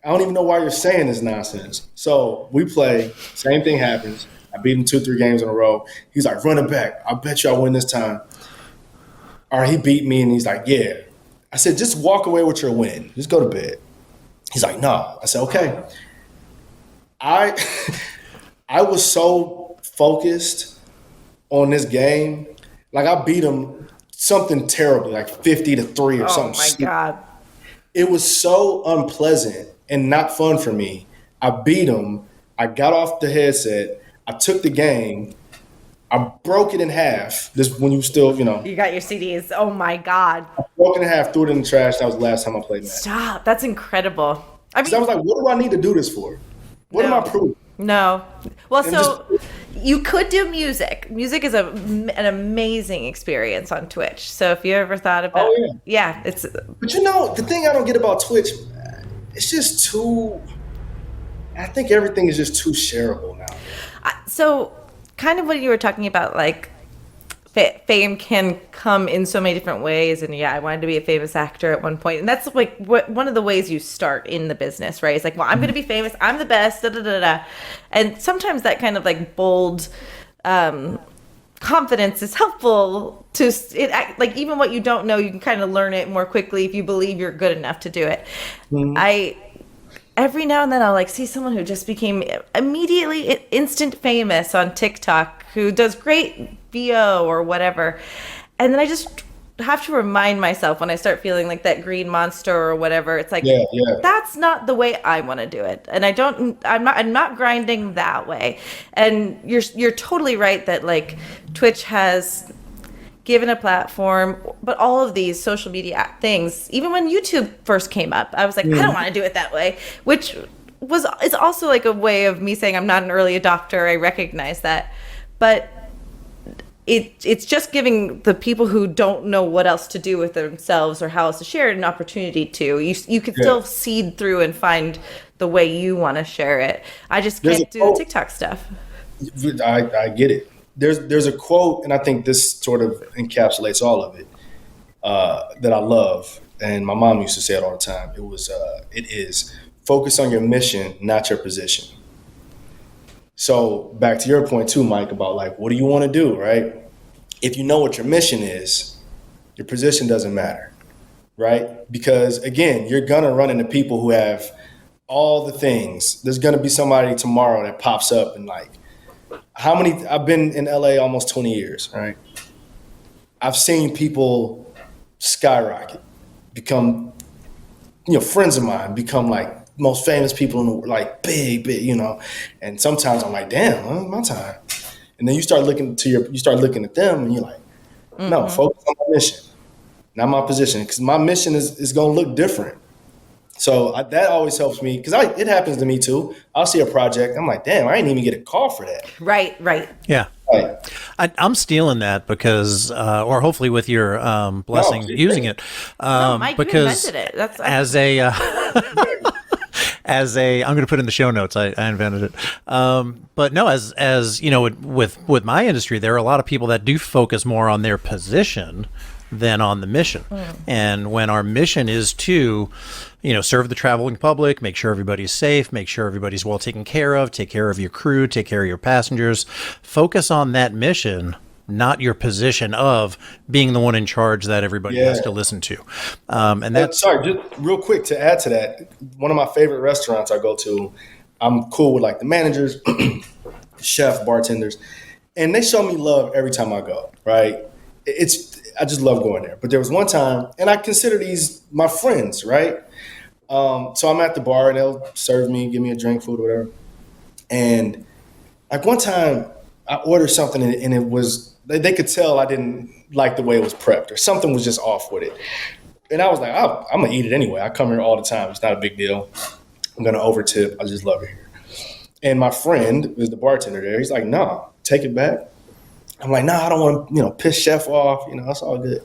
Speaker 2: I don't even know why you're saying this nonsense. So we play. Same thing happens. I beat him 2-3 games in a row. He's like, run it back. I bet you I win this time. All right, he beat me, and he's like, yeah. I said, just walk away with your win. Just go to bed. He's like, no. I said, okay. I was so focused on this game. Like, I beat him something terrible, like 50-3 or something.
Speaker 3: Oh, my God.
Speaker 2: It was so unpleasant and not fun for me. I beat him. I got off the headset. I took the game. I broke it in half. This when you still,
Speaker 3: You got your CDs. Oh, my God.
Speaker 2: I broke it in half, threw it in the trash. That was the last time I played Madden.
Speaker 3: Stop. That's incredible. I
Speaker 2: I was like, what do I need to do this for? What am I proving?
Speaker 3: No. Well,
Speaker 2: And
Speaker 3: so you could do music. Music is an amazing experience on Twitch. So if you ever thought about it's
Speaker 2: But the thing I don't get about Twitch, it's just too, I think everything is just too shareable now.
Speaker 3: so kind of what you were talking about, like fame can come in so many different ways. And I wanted to be a famous actor at one point. And that's like one of the ways you start in the business, right? It's like, well, I'm going to be famous. I'm the best. Da, da, da, da. And sometimes that kind of like bold confidence is helpful to it. Like even what you don't know, you can kind of learn it more quickly if you believe you're good enough to do it. Mm-hmm. Every now and then I'll like see someone who just became immediately instant famous on TikTok who does great VO or whatever. And then I just have to remind myself when I start feeling like that green monster or whatever, it's like, that's not the way I want to do it. And I'm not grinding that way. And you're totally right that like Twitch has given a platform, but all of these social media things, even when YouTube first came up, I was like, I don't want to do it that way, which is also like a way of me saying I'm not an early adopter. I recognize that, but it's just giving the people who don't know what else to do with themselves or how else to share it an opportunity to. You can still seed through and find the way you want to share it. I just can't do the TikTok stuff.
Speaker 2: I get it. There's a quote, and I think this sort of encapsulates all of it, that I love, and my mom used to say it all the time. It is focus on your mission, not your position. So back to your point too, Mike, about like, what do you want to do, right? If you know what your mission is, your position doesn't matter, right? Because again, you're gonna run into people who have all the things. There's gonna be somebody tomorrow that pops up and like, I've been in LA almost 20 years, right? I've seen people skyrocket, become, friends of mine, become like most famous people in the world, like big, and sometimes I'm like, damn, well, my time. And then you start looking at them and you're like, no, focus on my mission, not my position. Because my mission is going to look different. So that always helps me because it happens to me too. I'll see a project. I'm like, damn, I didn't even get a call for that.
Speaker 3: Right.
Speaker 4: Yeah.
Speaker 2: Right.
Speaker 4: I'm stealing that because, or hopefully with your blessing, using it.
Speaker 3: Mike,
Speaker 4: because
Speaker 3: you invented it. That's
Speaker 4: as a, I'm going to put in the show notes. I invented it. But no, as you know, with my industry, there are a lot of people that do focus more on their position than on the mission. And when our mission is to, serve the traveling public, make sure everybody's safe, make sure everybody's well taken care of, take care of your crew, take care of your passengers, focus on that mission, not your position of being the one in charge that everybody has to listen to. And that's
Speaker 2: sorry, just real quick to add to that. One of my favorite restaurants I go to, I'm cool with like the managers, chef, bartenders, and they show me love every time I go, right? I just love going there. But there was one time, and I consider these my friends, right? So I'm at the bar and they'll serve me, give me a drink, food, whatever. And like one time I ordered something and it was, they could tell I didn't like the way it was prepped or something was just off with it. And I was like, oh, I'm going to eat it anyway. I come here all the time. It's not a big deal. I'm going to overtip. I just love it here. And my friend, who's the bartender there, he's like, no, take it back. I'm like, I don't want to, piss chef off. It's all good.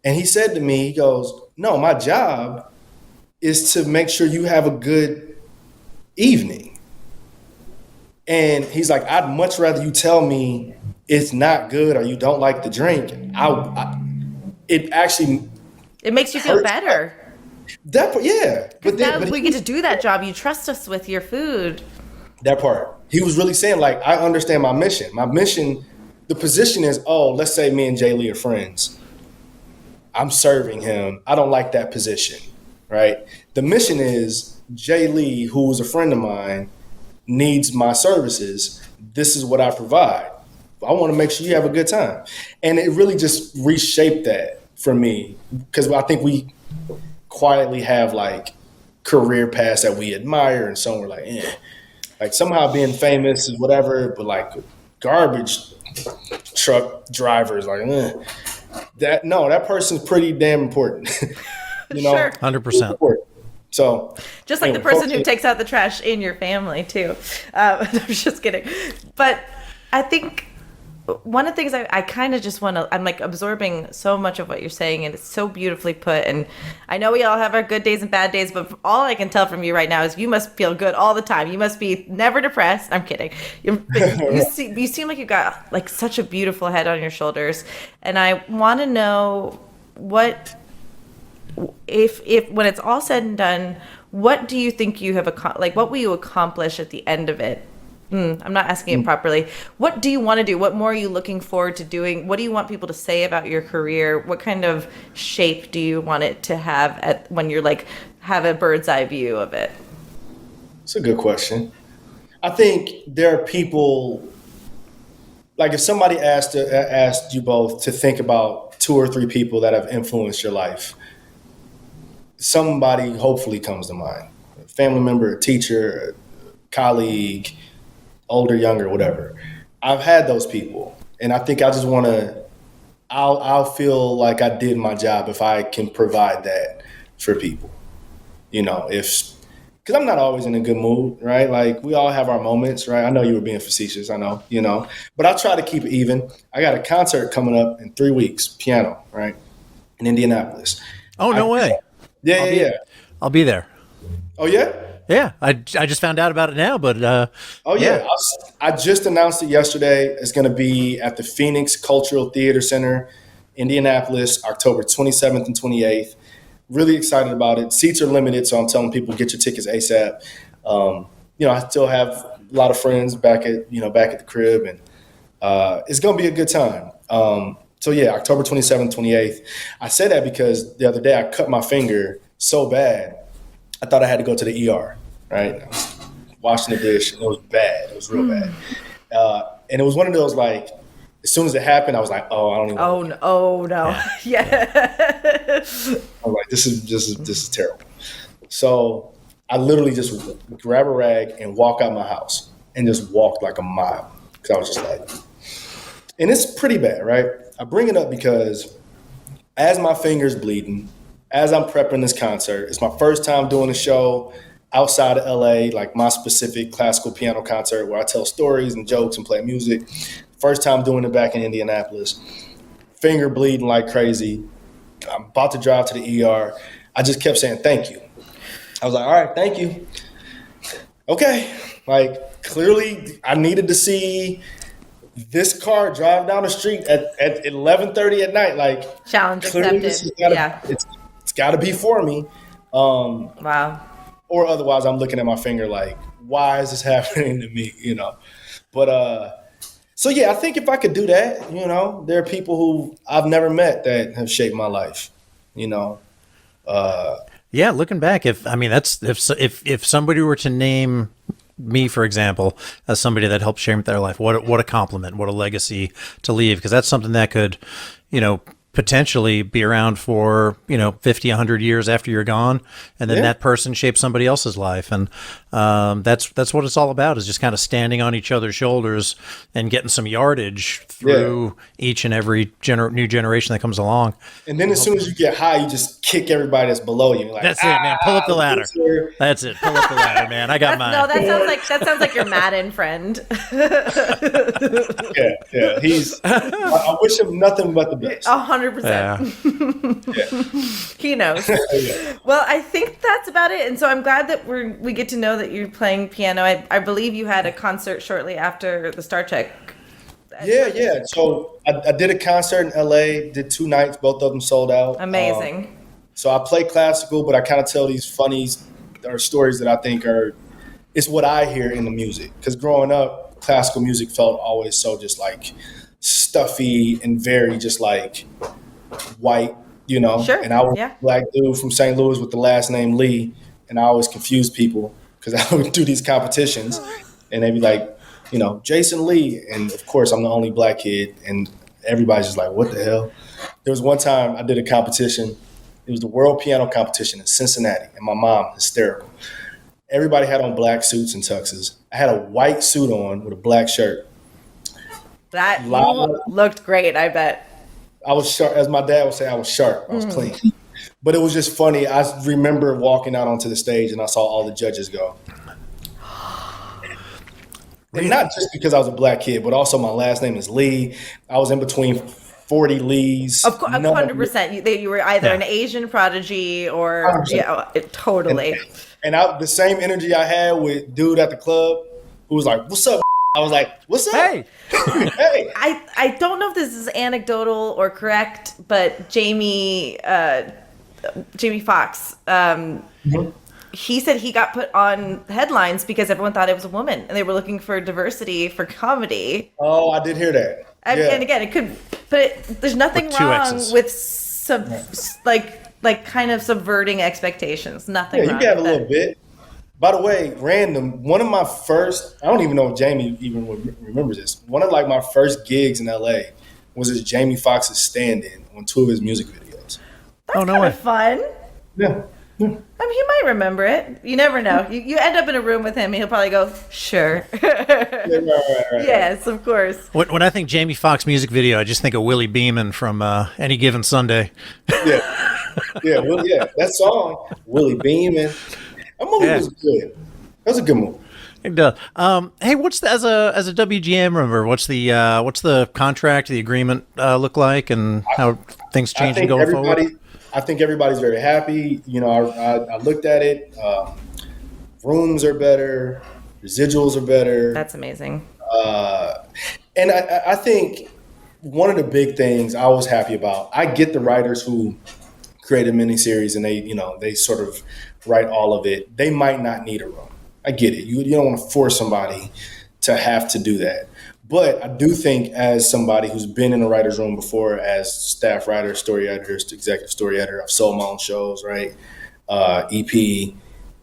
Speaker 2: And he said to me, he goes, no, my job is to make sure you have a good evening. And he's like, I'd much rather you tell me it's not good or you don't like the drink.
Speaker 3: It makes you feel better.
Speaker 2: But
Speaker 3: we get to do that job. You trust us with your food.
Speaker 2: That part. He was really saying, like, I understand my mission. My mission, the position is, let's say me and Jay Lee are friends. I'm serving him. I don't like that position, right? The mission is Jay Lee, who is a friend of mine, needs my services. This is what I provide. I want to make sure you have a good time. And it really just reshaped that for me because I think we quietly have like career paths that we admire and some we're like, like somehow being famous is whatever, but like garbage truck drivers, like that person's pretty damn important.
Speaker 3: Sure.
Speaker 4: 100%.
Speaker 2: So
Speaker 3: just like the person who takes out the trash in your family too. I'm just kidding. But I think one of the things I kind of just want to, I'm like absorbing so much of what you're saying and it's so beautifully put. And I know we all have our good days and bad days, but all I can tell from you right now is you must feel good all the time. You must be never depressed. I'm kidding. You seem like you've got like such a beautiful head on your shoulders. And I want to know if when it's all said and done, what do you think you have what will you accomplish at the end of it? I'm not asking it properly. What do you want to do? What more are you looking forward to doing? What do you want people to say about your career? What kind of shape do you want it to have when you're like have a bird's eye view of it?
Speaker 2: It's a good question. I think there are people, like if somebody asked you both to think about 2 or 3 people that have influenced your life, somebody hopefully comes to mind. A family member, a teacher, a colleague, older, younger, whatever. I've had those people. And I think I just want to, I'll feel like I did my job if I can provide that for people. Because I'm not always in a good mood, right? Like we all have our moments, right? I know you were being facetious, I know, but I try to keep it even. I got a concert coming up in 3 weeks, piano, right? In Indianapolis.
Speaker 4: Oh, no way.
Speaker 2: Yeah.
Speaker 4: I'll be there.
Speaker 2: Oh, yeah?
Speaker 4: Yeah, I just found out about it now, but
Speaker 2: yeah. I just announced it yesterday. It's going to be at the Phoenix Cultural Theater Center, Indianapolis, October 27th and 28th. Really excited about it. Seats are limited, so I'm telling people get your tickets ASAP. I still have a lot of friends back at the crib, and it's going to be a good time. So yeah, October 27th, 28th. I say that because the other day I cut my finger so bad, I thought I had to go to the ER, right? I was washing the dish, and it was bad. It was real bad. And it was one of those, like, as soon as it happened, I was like, oh, I don't even
Speaker 3: Oh, no. Yeah.
Speaker 2: I was like, this is terrible. So I literally just grab a rag and walk out my house and just walked like a mile. Because I was just like, and it's pretty bad, right? I bring it up because as my finger's bleeding, as I'm prepping this concert, it's my first time doing a show outside of LA, like my specific classical piano concert where I tell stories and jokes and play music. First time doing it back in Indianapolis. Finger bleeding like crazy. I'm about to drive to the ER. I just kept saying, thank you. I was like, all right, thank you. Okay. Like, clearly I needed to see this car drive down the street at 11:30 at night. Like,
Speaker 3: challenge accepted.
Speaker 2: It's got to be for me.
Speaker 3: Wow.
Speaker 2: Or otherwise, I'm looking at my finger like, why is this happening to me? But so yeah, I think if I could do that, there are people who I've never met that have shaped my life.
Speaker 4: Yeah, looking back, if somebody were to name me, for example, as somebody that helped shape their life, what a compliment, what a legacy to leave, because that's something that could, potentially be around for 50, 100 years after you're gone, and then that person shapes somebody else's life. And that's what it's all about, is just kind of standing on each other's shoulders and getting some yardage through each and every new generation that comes along.
Speaker 2: And then as soon as you get high, you just kick everybody that's below you. Like,
Speaker 4: that's it, man. Pull up the ladder. That's it. Pull up the ladder, man. I got mine.
Speaker 3: No, that sounds like your Madden friend.
Speaker 2: Yeah. I wish him nothing but the best.
Speaker 3: 100%. He knows. Well, I think that's about it. And so I'm glad that we get to know that you're playing piano. I believe you had a concert shortly after the Star Trek.
Speaker 2: Yeah. So I did a concert in LA, did 2 nights, both of them sold out.
Speaker 3: Amazing.
Speaker 2: So I play classical, but I kind of tell these funny or stories that I think it's what I hear in the music. Because growing up, classical music felt always so just like stuffy and very just like white,
Speaker 3: Sure.
Speaker 2: And I was a black dude from St. Louis with the last name Lee, and I always confused people because I would do these competitions and they'd be like, Jason Lee, and of course I'm the only black kid, and everybody's just like, what the hell? There was one time I did a competition. It was the World Piano Competition in Cincinnati, and my mom, hysterical. Everybody had on black suits and tuxes. I had a white suit on with a black shirt.
Speaker 3: That looked great, I bet.
Speaker 2: I was sharp, as my dad would say, I was sharp. I was clean. But it was just funny. I remember walking out onto the stage and I saw all the judges go. And not just because I was a black kid, but also my last name is Lee. I was in between 40 Lees.
Speaker 3: Of course, 100%. You were either an Asian prodigy or, totally.
Speaker 2: And the same energy I had with dude at the club who was like, what's up? I was like, what's up?
Speaker 4: Hey.
Speaker 2: Hey.
Speaker 3: I don't know if this is anecdotal or correct, but Jamie Foxx, he said he got put on headlines because everyone thought it was a woman and they were looking for diversity for comedy.
Speaker 2: Oh, I did hear that.
Speaker 3: And again, it could, but there's nothing wrong with like kind of subverting expectations. Nothing wrong.
Speaker 2: You got a little bit. By the way, random, one of my first, I don't even know if Jamie even remembers this. One of like my first gigs in LA was as Jamie Foxx's stand-in on 2 of his music videos.
Speaker 3: That's kind of fun.
Speaker 2: Yeah.
Speaker 3: I mean, he might remember it. You never know. You end up in a room with him, and he'll probably go, sure.
Speaker 2: Right.
Speaker 3: Yes, of course.
Speaker 4: When I think Jamie Foxx music video, I just think of Willie Beeman from Any Given Sunday.
Speaker 2: That song, Willie Beeman. That movie was good. That was a good movie.
Speaker 4: It does. Hey, what's as a WGM member? What's the contract, the agreement look like, and how things changing going forward?
Speaker 2: I think everybody's very happy. I looked at it. Rooms are better. Residuals are better.
Speaker 3: That's amazing.
Speaker 2: And I think one of the big things I was happy about, I get the writers who create a miniseries and they sort of write all of it. They might not need a room. I get it. You don't want to force somebody to have to do that. But I do think as somebody who's been in a writer's room before as staff writer, story editor, executive story editor, I've sold my own shows, right? EP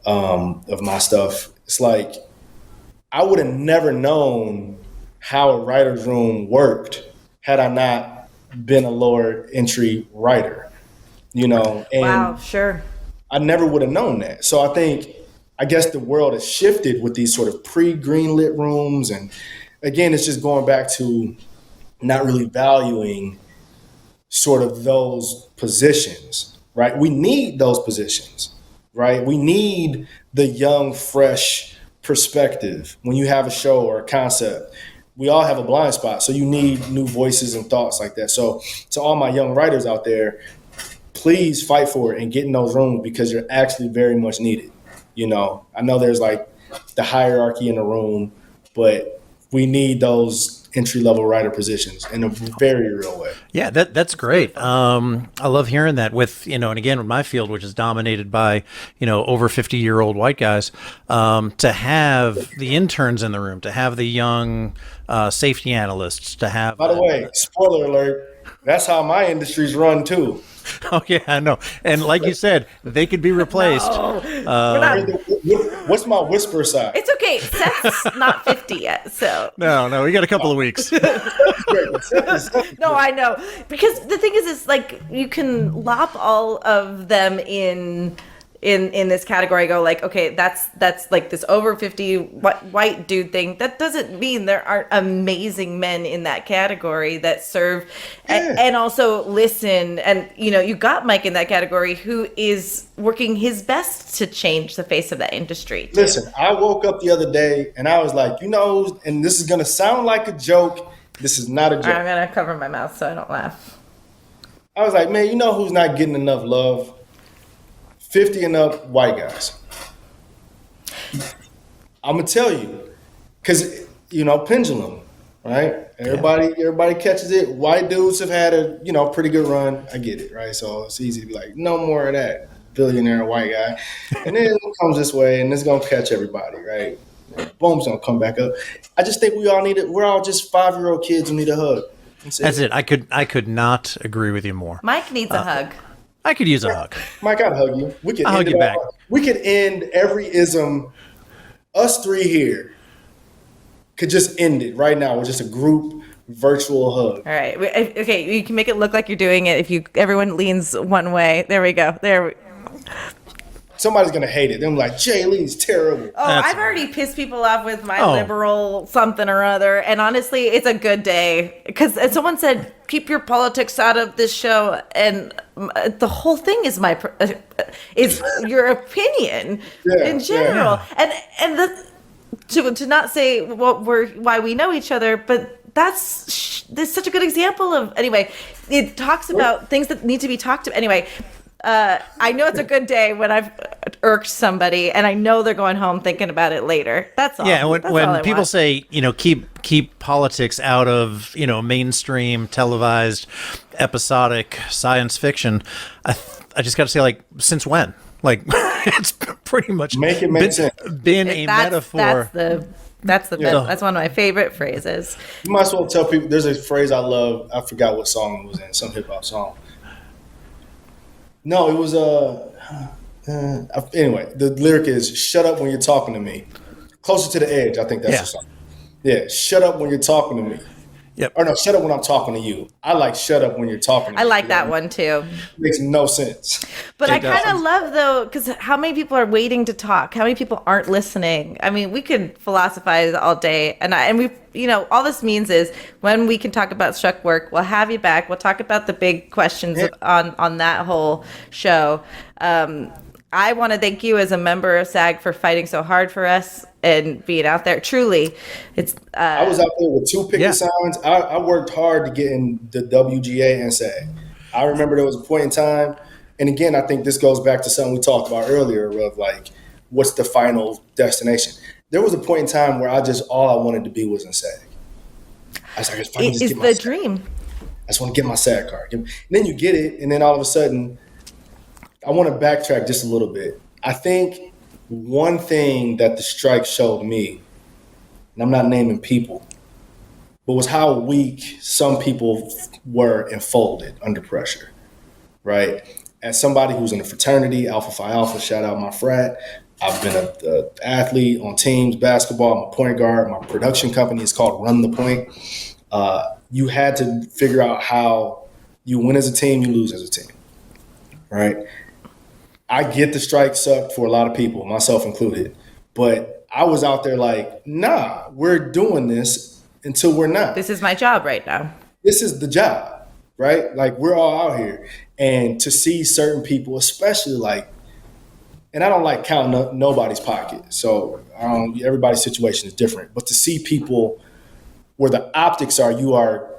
Speaker 2: of my stuff. It's like I would have never known how a writer's room worked had I not been a lower entry writer, And
Speaker 3: wow, sure.
Speaker 2: I never would have known that. So I guess the world has shifted with these sort of pre-greenlit rooms. And again, it's just going back to not really valuing sort of those positions, right? We need those positions, right? We need the young, fresh perspective. When you have a show or a concept, we all have a blind spot. So you need new voices and thoughts like that. So to all my young writers out there, please fight for it and get in those rooms because you're actually very much needed. I know there's like the hierarchy in the room, but we need those entry-level writer positions in a very real way.
Speaker 4: Yeah, that's great. I love hearing that with, and again, with my field, which is dominated by, over 50-year-old white guys, to have the interns in the room, to have the young safety analysts, to have...
Speaker 2: By the way, spoiler alert, That's how my industries run too.
Speaker 4: Oh yeah, I know. And like you said, they could be replaced.
Speaker 3: No, we're not-
Speaker 2: What's my whisper side?
Speaker 3: it's okay. Seth's not 50 yet, so.
Speaker 4: No, we got a couple of weeks.
Speaker 3: No, I know. Because the thing is like, you can lop all of them in this category, go like, okay, that's like this over 50 white dude thing. That doesn't mean there aren't amazing men in that category that serve and also listen. And, you got Mike in that category, who is working his best to change the face of that industry, too.
Speaker 2: Listen, I woke up the other day and I was like, and this is going to sound like a joke. This is not a joke.
Speaker 3: I'm going to cover my mouth so I don't laugh.
Speaker 2: I was like, man, who's not getting enough love? 50 and up white guys. I'm gonna tell you, because pendulum, right? Everybody catches it. White dudes have had a pretty good run. I get it, right? So it's easy to be like, no more of that billionaire white guy, and then it comes this way, and it's gonna catch everybody, right? Boom's gonna come back up. I just think we all need it. We're all just 5-year-old kids who need a hug.
Speaker 4: That's it. I could not agree with you more.
Speaker 3: Mike needs a hug.
Speaker 4: I could use a hug.
Speaker 2: Mike, I'd hug you. We could
Speaker 4: I'll hug you back.
Speaker 2: We could end every ism. Us three here could just end it right now with just a group virtual hug.
Speaker 3: All right. Okay, you can make it look like you're doing it if everyone leans one way. There we go.
Speaker 2: Somebody's gonna hate it. They're like, Jay Lee's terrible.
Speaker 3: Oh, I've already pissed people off with my liberal something or other, and honestly, it's a good day because someone said keep your politics out of this show, and the whole thing is is your opinion in general, and to not say why we know each other, but there's such a good example of anyway. It talks about things that need to be talked about anyway. I know it's a good day when I've irked somebody, and I know they're going home thinking about it later. That's all.
Speaker 4: Yeah, when people
Speaker 3: want.
Speaker 4: say, keep politics out of, mainstream, televised, episodic science fiction, I just got to say, like, since when? Like, it's pretty much
Speaker 2: make it make sense.
Speaker 4: Been a metaphor.
Speaker 3: That's one of my favorite phrases.
Speaker 2: You might as well tell people. There's a phrase I love. I forgot what song it was in. Some hip hop song. No, it was anyway, the lyric is "Shut up when you're talking to me." Closer to the edge, I think that's the song. Yeah, shut up when you're talking to me.
Speaker 4: Yep.
Speaker 2: Or no, shut up when I'm talking to you. I like shut up when you're talking to me.
Speaker 3: I like that one too.
Speaker 2: It makes no sense.
Speaker 3: But I kind of love though, because how many people are waiting to talk? How many people aren't listening? I mean, we could philosophize all day, and we, all this means is when we can talk about struck work, we'll have you back. We'll talk about the big questions on that whole show. I want to thank you as a member of SAG for fighting so hard for us and being out there. Truly, it's.
Speaker 2: I was out there with 2 picket signs. I worked hard to get in the WGA and SAG. I remember there was a point in time, and again, I think this goes back to something we talked about earlier of like, what's the final destination? There was a point in time where all I wanted to be was in SAG. I was like, if I can just
Speaker 3: is
Speaker 2: get my
Speaker 3: the
Speaker 2: SAG.
Speaker 3: dream.
Speaker 2: I just want to get my SAG card. And then you get it, and then all of a sudden, I want to backtrack just a little bit. I think one thing that the strike showed me, and I'm not naming people, but was how weak some people were enfolded under pressure, right? As somebody who's in a fraternity, Alpha Phi Alpha, shout out my frat. I've been an athlete on teams, basketball. I'm a point guard. My production company is called Run the Point. You had to figure out how you win as a team, you lose as a team, right? I get the strike sucked for a lot of people, myself included, but I was out there like, nah, we're doing this until we're not.
Speaker 3: This is my job right now.
Speaker 2: This is the job, right? Like, we're all out here. And to see certain people, especially like, and I don't like counting nobody's pocket, so everybody's situation is different, but to see people where the optics are, you are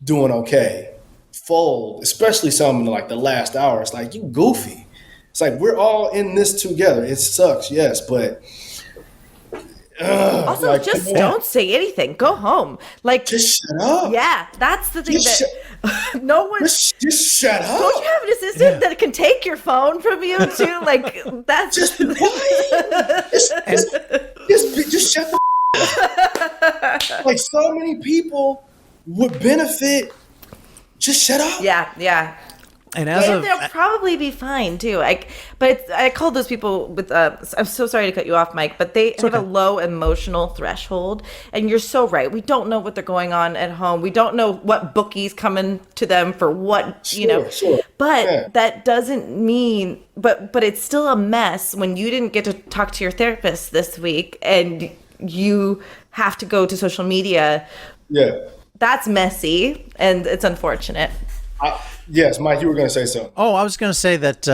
Speaker 2: doing okay, fold, especially some in like the last hour, it's like, you goofy. It's like, we're all in this together. It sucks, yes, but
Speaker 3: also, like, just don't say anything. Go home. Like,
Speaker 2: just shut up.
Speaker 3: Yeah, that's the thing no one.
Speaker 2: Just shut up.
Speaker 3: Don't you have an assistant that can take your phone from you too? Like, that's
Speaker 2: just be quiet. Just shut the up. Like, so many people would benefit just shut up.
Speaker 3: Yeah.
Speaker 4: And
Speaker 3: They'll probably be fine too. I called those people with. I'm so sorry to cut you off, Mike, but they have a low emotional threshold, and you're so right. We don't know what they're going on at home. We don't know what bookie's coming to them for what Sure. But that doesn't mean. But it's still a mess when you didn't get to talk to your therapist this week, and you have to go to social media.
Speaker 2: Yeah,
Speaker 3: that's messy, and it's unfortunate.
Speaker 2: Yes, Mike, you were going to say something.
Speaker 4: Oh, I was going to say that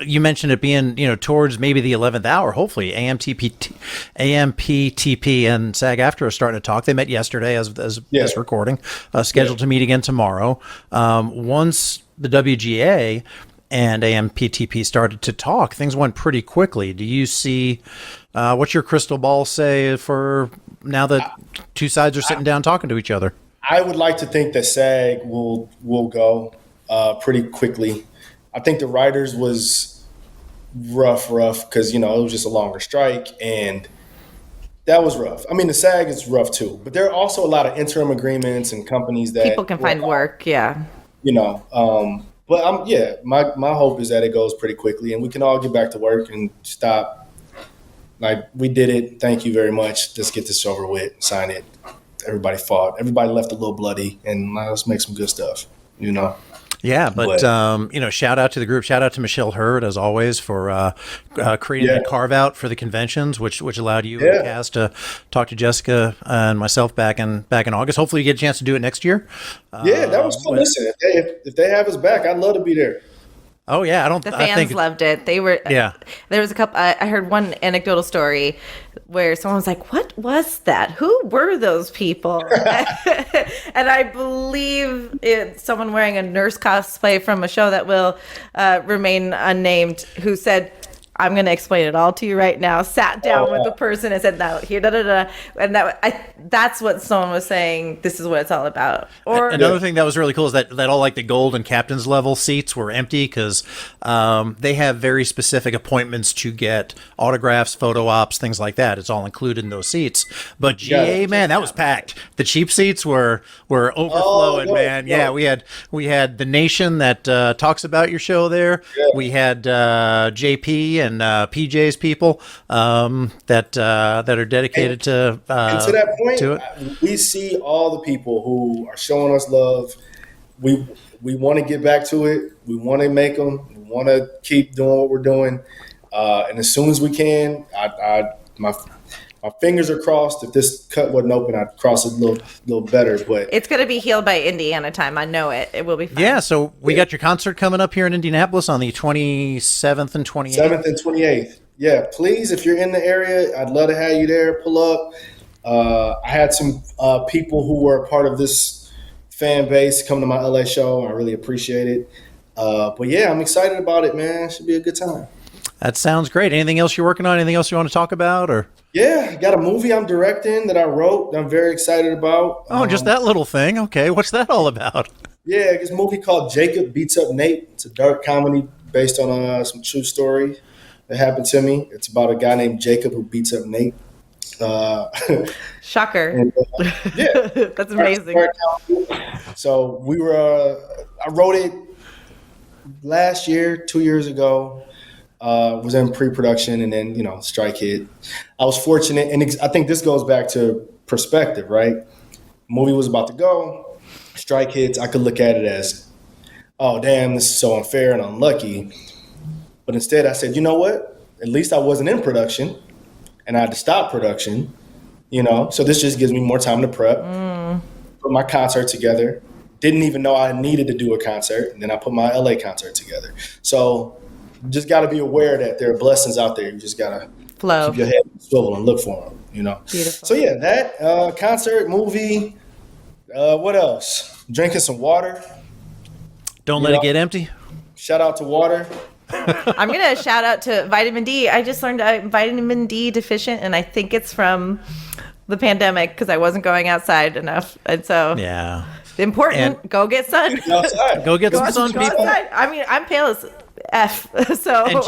Speaker 4: you mentioned it being, towards maybe the 11th hour. Hopefully, AMPTP and SAG-AFTRA are starting to talk. They met yesterday as this recording, scheduled to meet again tomorrow. Once the WGA and AMPTP started to talk, things went pretty quickly. Do you see, what's your crystal ball say for now that two sides are sitting down talking to each other?
Speaker 2: I would like to think that SAG will go pretty quickly. I think the writers was rough because, it was just a longer strike, and that was rough. I mean, the SAG is rough too, but there are also a lot of interim agreements and companies that
Speaker 3: people can find work. Yeah.
Speaker 2: But my hope is that it goes pretty quickly and we can all get back to work and stop. Like, we did it. Thank you very much. Let's get this over with. Sign it. Everybody fought. Everybody left a little bloody, and let's make some good stuff,
Speaker 4: Yeah, but shout out to the group. Shout out to Michelle Hurd, as always, for creating that carve out for the conventions, which allowed you and the cast to talk to Jessica and myself back in August. Hopefully, you get a chance to do it next year.
Speaker 2: That was cool. Listen, if they have us back, I'd love to be there.
Speaker 4: Oh yeah,
Speaker 3: the fans loved it. They were There was a couple. I heard one anecdotal story where someone was like, "What was that? Who were those people?" And I believe it's someone wearing a nurse cosplay from a show that will remain unnamed, who said, "I'm going to explain it all to you right now." Sat down with the person and said, "No, here, da da da," and that's what someone was saying. This is what it's all about. Or
Speaker 4: another thing that was really cool is that all like the gold and captain's level seats were empty because they have very specific appointments to get autographs, photo ops, things like that. It's all included in those seats. But GA, man, that was packed. The cheap seats were overflowing, man. Yeah, we had the Nation that talks about your show there. Yeah. We had JP and PJ's people that are dedicated to
Speaker 2: that point,
Speaker 4: to it.
Speaker 2: We see all the people who are showing us love. We want to get back to it. We want to make them. We want to keep doing what we're doing. And as soon as we can, my fingers are crossed. If this cut wasn't open, I'd cross it a little better. But
Speaker 3: it's going to be healed by Indiana time. I know it. It will be fine.
Speaker 4: Yeah, so we got your concert coming up here in Indianapolis on the 27th and 28th.
Speaker 2: 7th and 28th. Yeah, please, if you're in the area, I'd love to have you there. Pull up. I had some people who were a part of this fan base come to my LA show. I really appreciate it. But yeah, I'm excited about it, man. It should be a good time.
Speaker 4: That sounds great. Anything else you're working on? Anything else you want to talk about? Or
Speaker 2: yeah, I got a movie I'm directing that I wrote that I'm very excited about.
Speaker 4: Oh, just that little thing. Okay, what's that all about?
Speaker 2: Yeah, it's a movie called Jacob Beats Up Nate. It's a dark comedy based on some true story that happened to me. It's about a guy named Jacob who beats up Nate.
Speaker 3: Shocker.
Speaker 2: And, yeah.
Speaker 3: That's amazing.
Speaker 2: So I wrote it last year, 2 years ago. Was in pre-production, and then strike hit. I was fortunate, and I think this goes back to perspective, right? Movie was about to go, strike hits. I could look at it as, oh damn, this is so unfair and unlucky. But instead, I said, you know what? At least I wasn't in production, and I had to stop production. So this just gives me more time to prep, put my concert together. Didn't even know I needed to do a concert, and then I put my LA concert together. So you just got to be aware that there are blessings out there. You just got to keep your head swivel and look for them,
Speaker 3: Beautiful.
Speaker 2: So yeah, that concert, movie, what else? Drinking some water.
Speaker 4: Don't let it get empty.
Speaker 2: Shout out to water.
Speaker 3: I'm going to shout out to vitamin D. I just learned I'm vitamin D deficient, and I think it's from the pandemic because I wasn't going outside enough. And so
Speaker 4: yeah,
Speaker 3: important. Go get sun.
Speaker 4: Go get some sun, people.
Speaker 3: Outside. I mean, I'm pale F. So
Speaker 4: And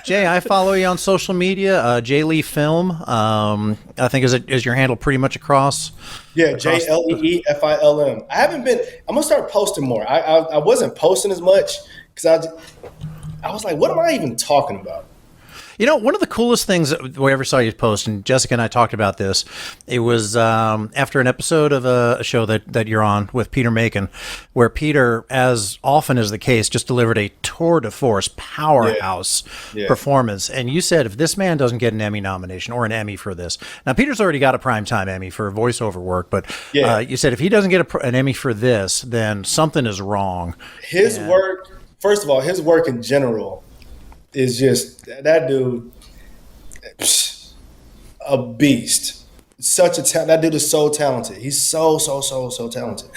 Speaker 4: Jay, I follow you on social media. Jay Lee Film. I think is your handle pretty much across.
Speaker 2: Yeah, JLEEFILM. I haven't been. I'm gonna start posting more. I wasn't posting as much because I was like, what am I even talking about?
Speaker 4: You know, one of the coolest things that we ever saw you post, and Jessica and I talked about this, it was after an episode of a show that you're on with Peter Macon, where Peter, as often is the case, just delivered a tour de force powerhouse performance. And you said, if this man doesn't get an Emmy nomination or an Emmy for this, now Peter's already got a Primetime Emmy for voiceover work, but you said if he doesn't get an Emmy for this, then something is wrong.
Speaker 2: His work, first of all, his work in general is just, that dude, a beast. Such a talent. That dude is so talented. He's so talented.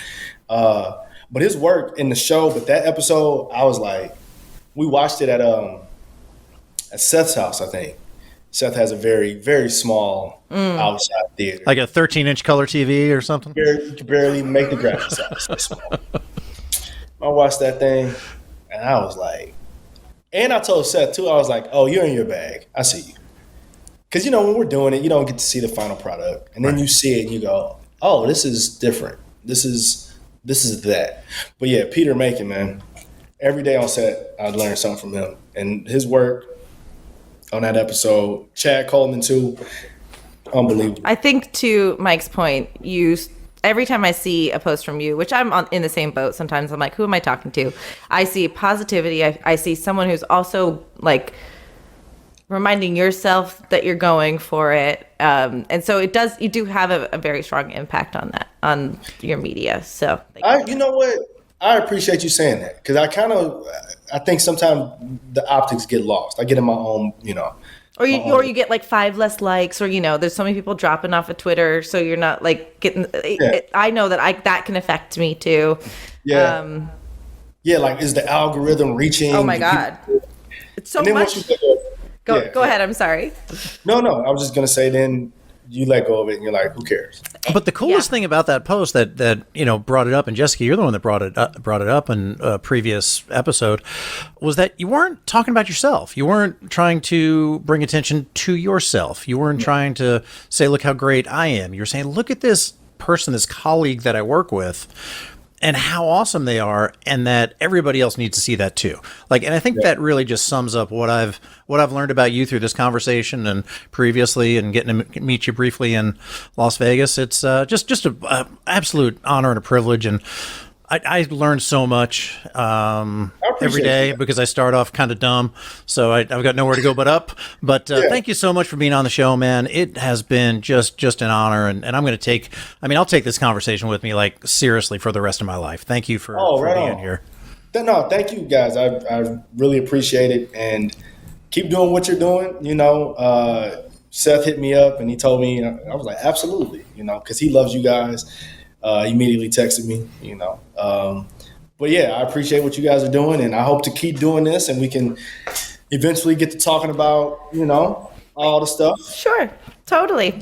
Speaker 2: But his work in the show, but that episode, I was like, we watched it at Seth's house, I think. Seth has a very, very small outside theater.
Speaker 4: Like a 13-inch color TV or something?
Speaker 2: You could barely make the graphics out. It's so small. I watched that thing, and I was like, and I told Seth, too, I was like, oh, you're in your bag. I see you. Because, when we're doing it, you don't get to see the final product. And then you see it and you go, oh, this is different. This is that. But, yeah, Peter Macon, man, every day on set, I learned something from him. And his work on that episode, Chad Coleman, too, unbelievable.
Speaker 3: I think, to Mike's point, every time I see a post from you, which I'm in the same boat, sometimes I'm like, who am I talking to? I see positivity. I see someone who's also like reminding yourself that you're going for it. And so you do have a very strong impact on that, on your media. So
Speaker 2: you know what? I appreciate you saying that, because I think sometimes the optics get lost. I get in my own,
Speaker 3: Or you get like 5 less likes, or there's so many people dropping off of Twitter, so you're not like getting. I know that can affect me too.
Speaker 2: Yeah. Like, is the algorithm reaching?
Speaker 3: Oh my God, it's so much. Go ahead. I'm sorry.
Speaker 2: No. I was just gonna say, then you let go of it, and you're like, who cares?
Speaker 4: But the coolest thing about that post that brought it up, and Jessica, you're the one that brought it up in a previous episode, was that you weren't talking about yourself. You weren't trying to bring attention to yourself. You weren't trying to say, look how great I am. You were saying, look at this person, this colleague that I work with, and how awesome they are, and that everybody else needs to see that too. And I think that really just sums up what I've learned about you through this conversation and previously, and getting to meet you briefly in Las Vegas. It's just an absolute honor and a privilege, and I learn so much every day because I start off kind of dumb, so I've got nowhere to go but up. But thank you so much for being on the show, man. It has been just an honor, and I'm going to I'll take this conversation with me seriously for the rest of my life. Thank you for being here.
Speaker 2: No, thank you guys. I really appreciate it, and keep doing what you're doing. Seth hit me up and he told me, I was like, absolutely, because he loves you guys. He immediately texted me, But yeah, I appreciate what you guys are doing, and I hope to keep doing this, and we can eventually get to talking about, all the stuff.
Speaker 3: Sure. Totally.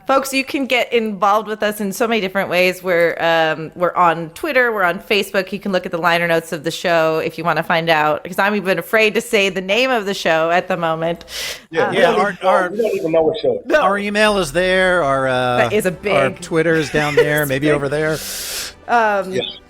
Speaker 3: Folks, you can get involved with us in so many different ways. We're on Twitter. We're on Facebook. You can look at the liner notes of the show if you want to find out, because I'm even afraid to say the name of the show at the moment.
Speaker 2: We don't even know what show.
Speaker 4: No. Our email is there. Our Twitter is down there, maybe over there.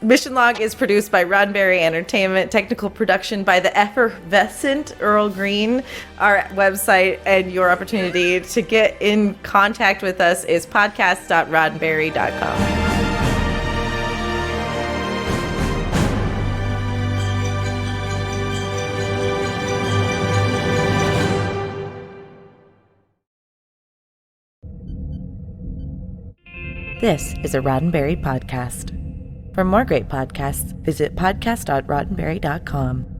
Speaker 3: Mission Log is produced by Roddenberry Entertainment. Technical production by the effervescent Earl Green. Our website and your opportunity to get in contact with us is podcast.roddenberry.com. This is a Roddenberry podcast. For more great podcasts, visit podcast.roddenberry.com.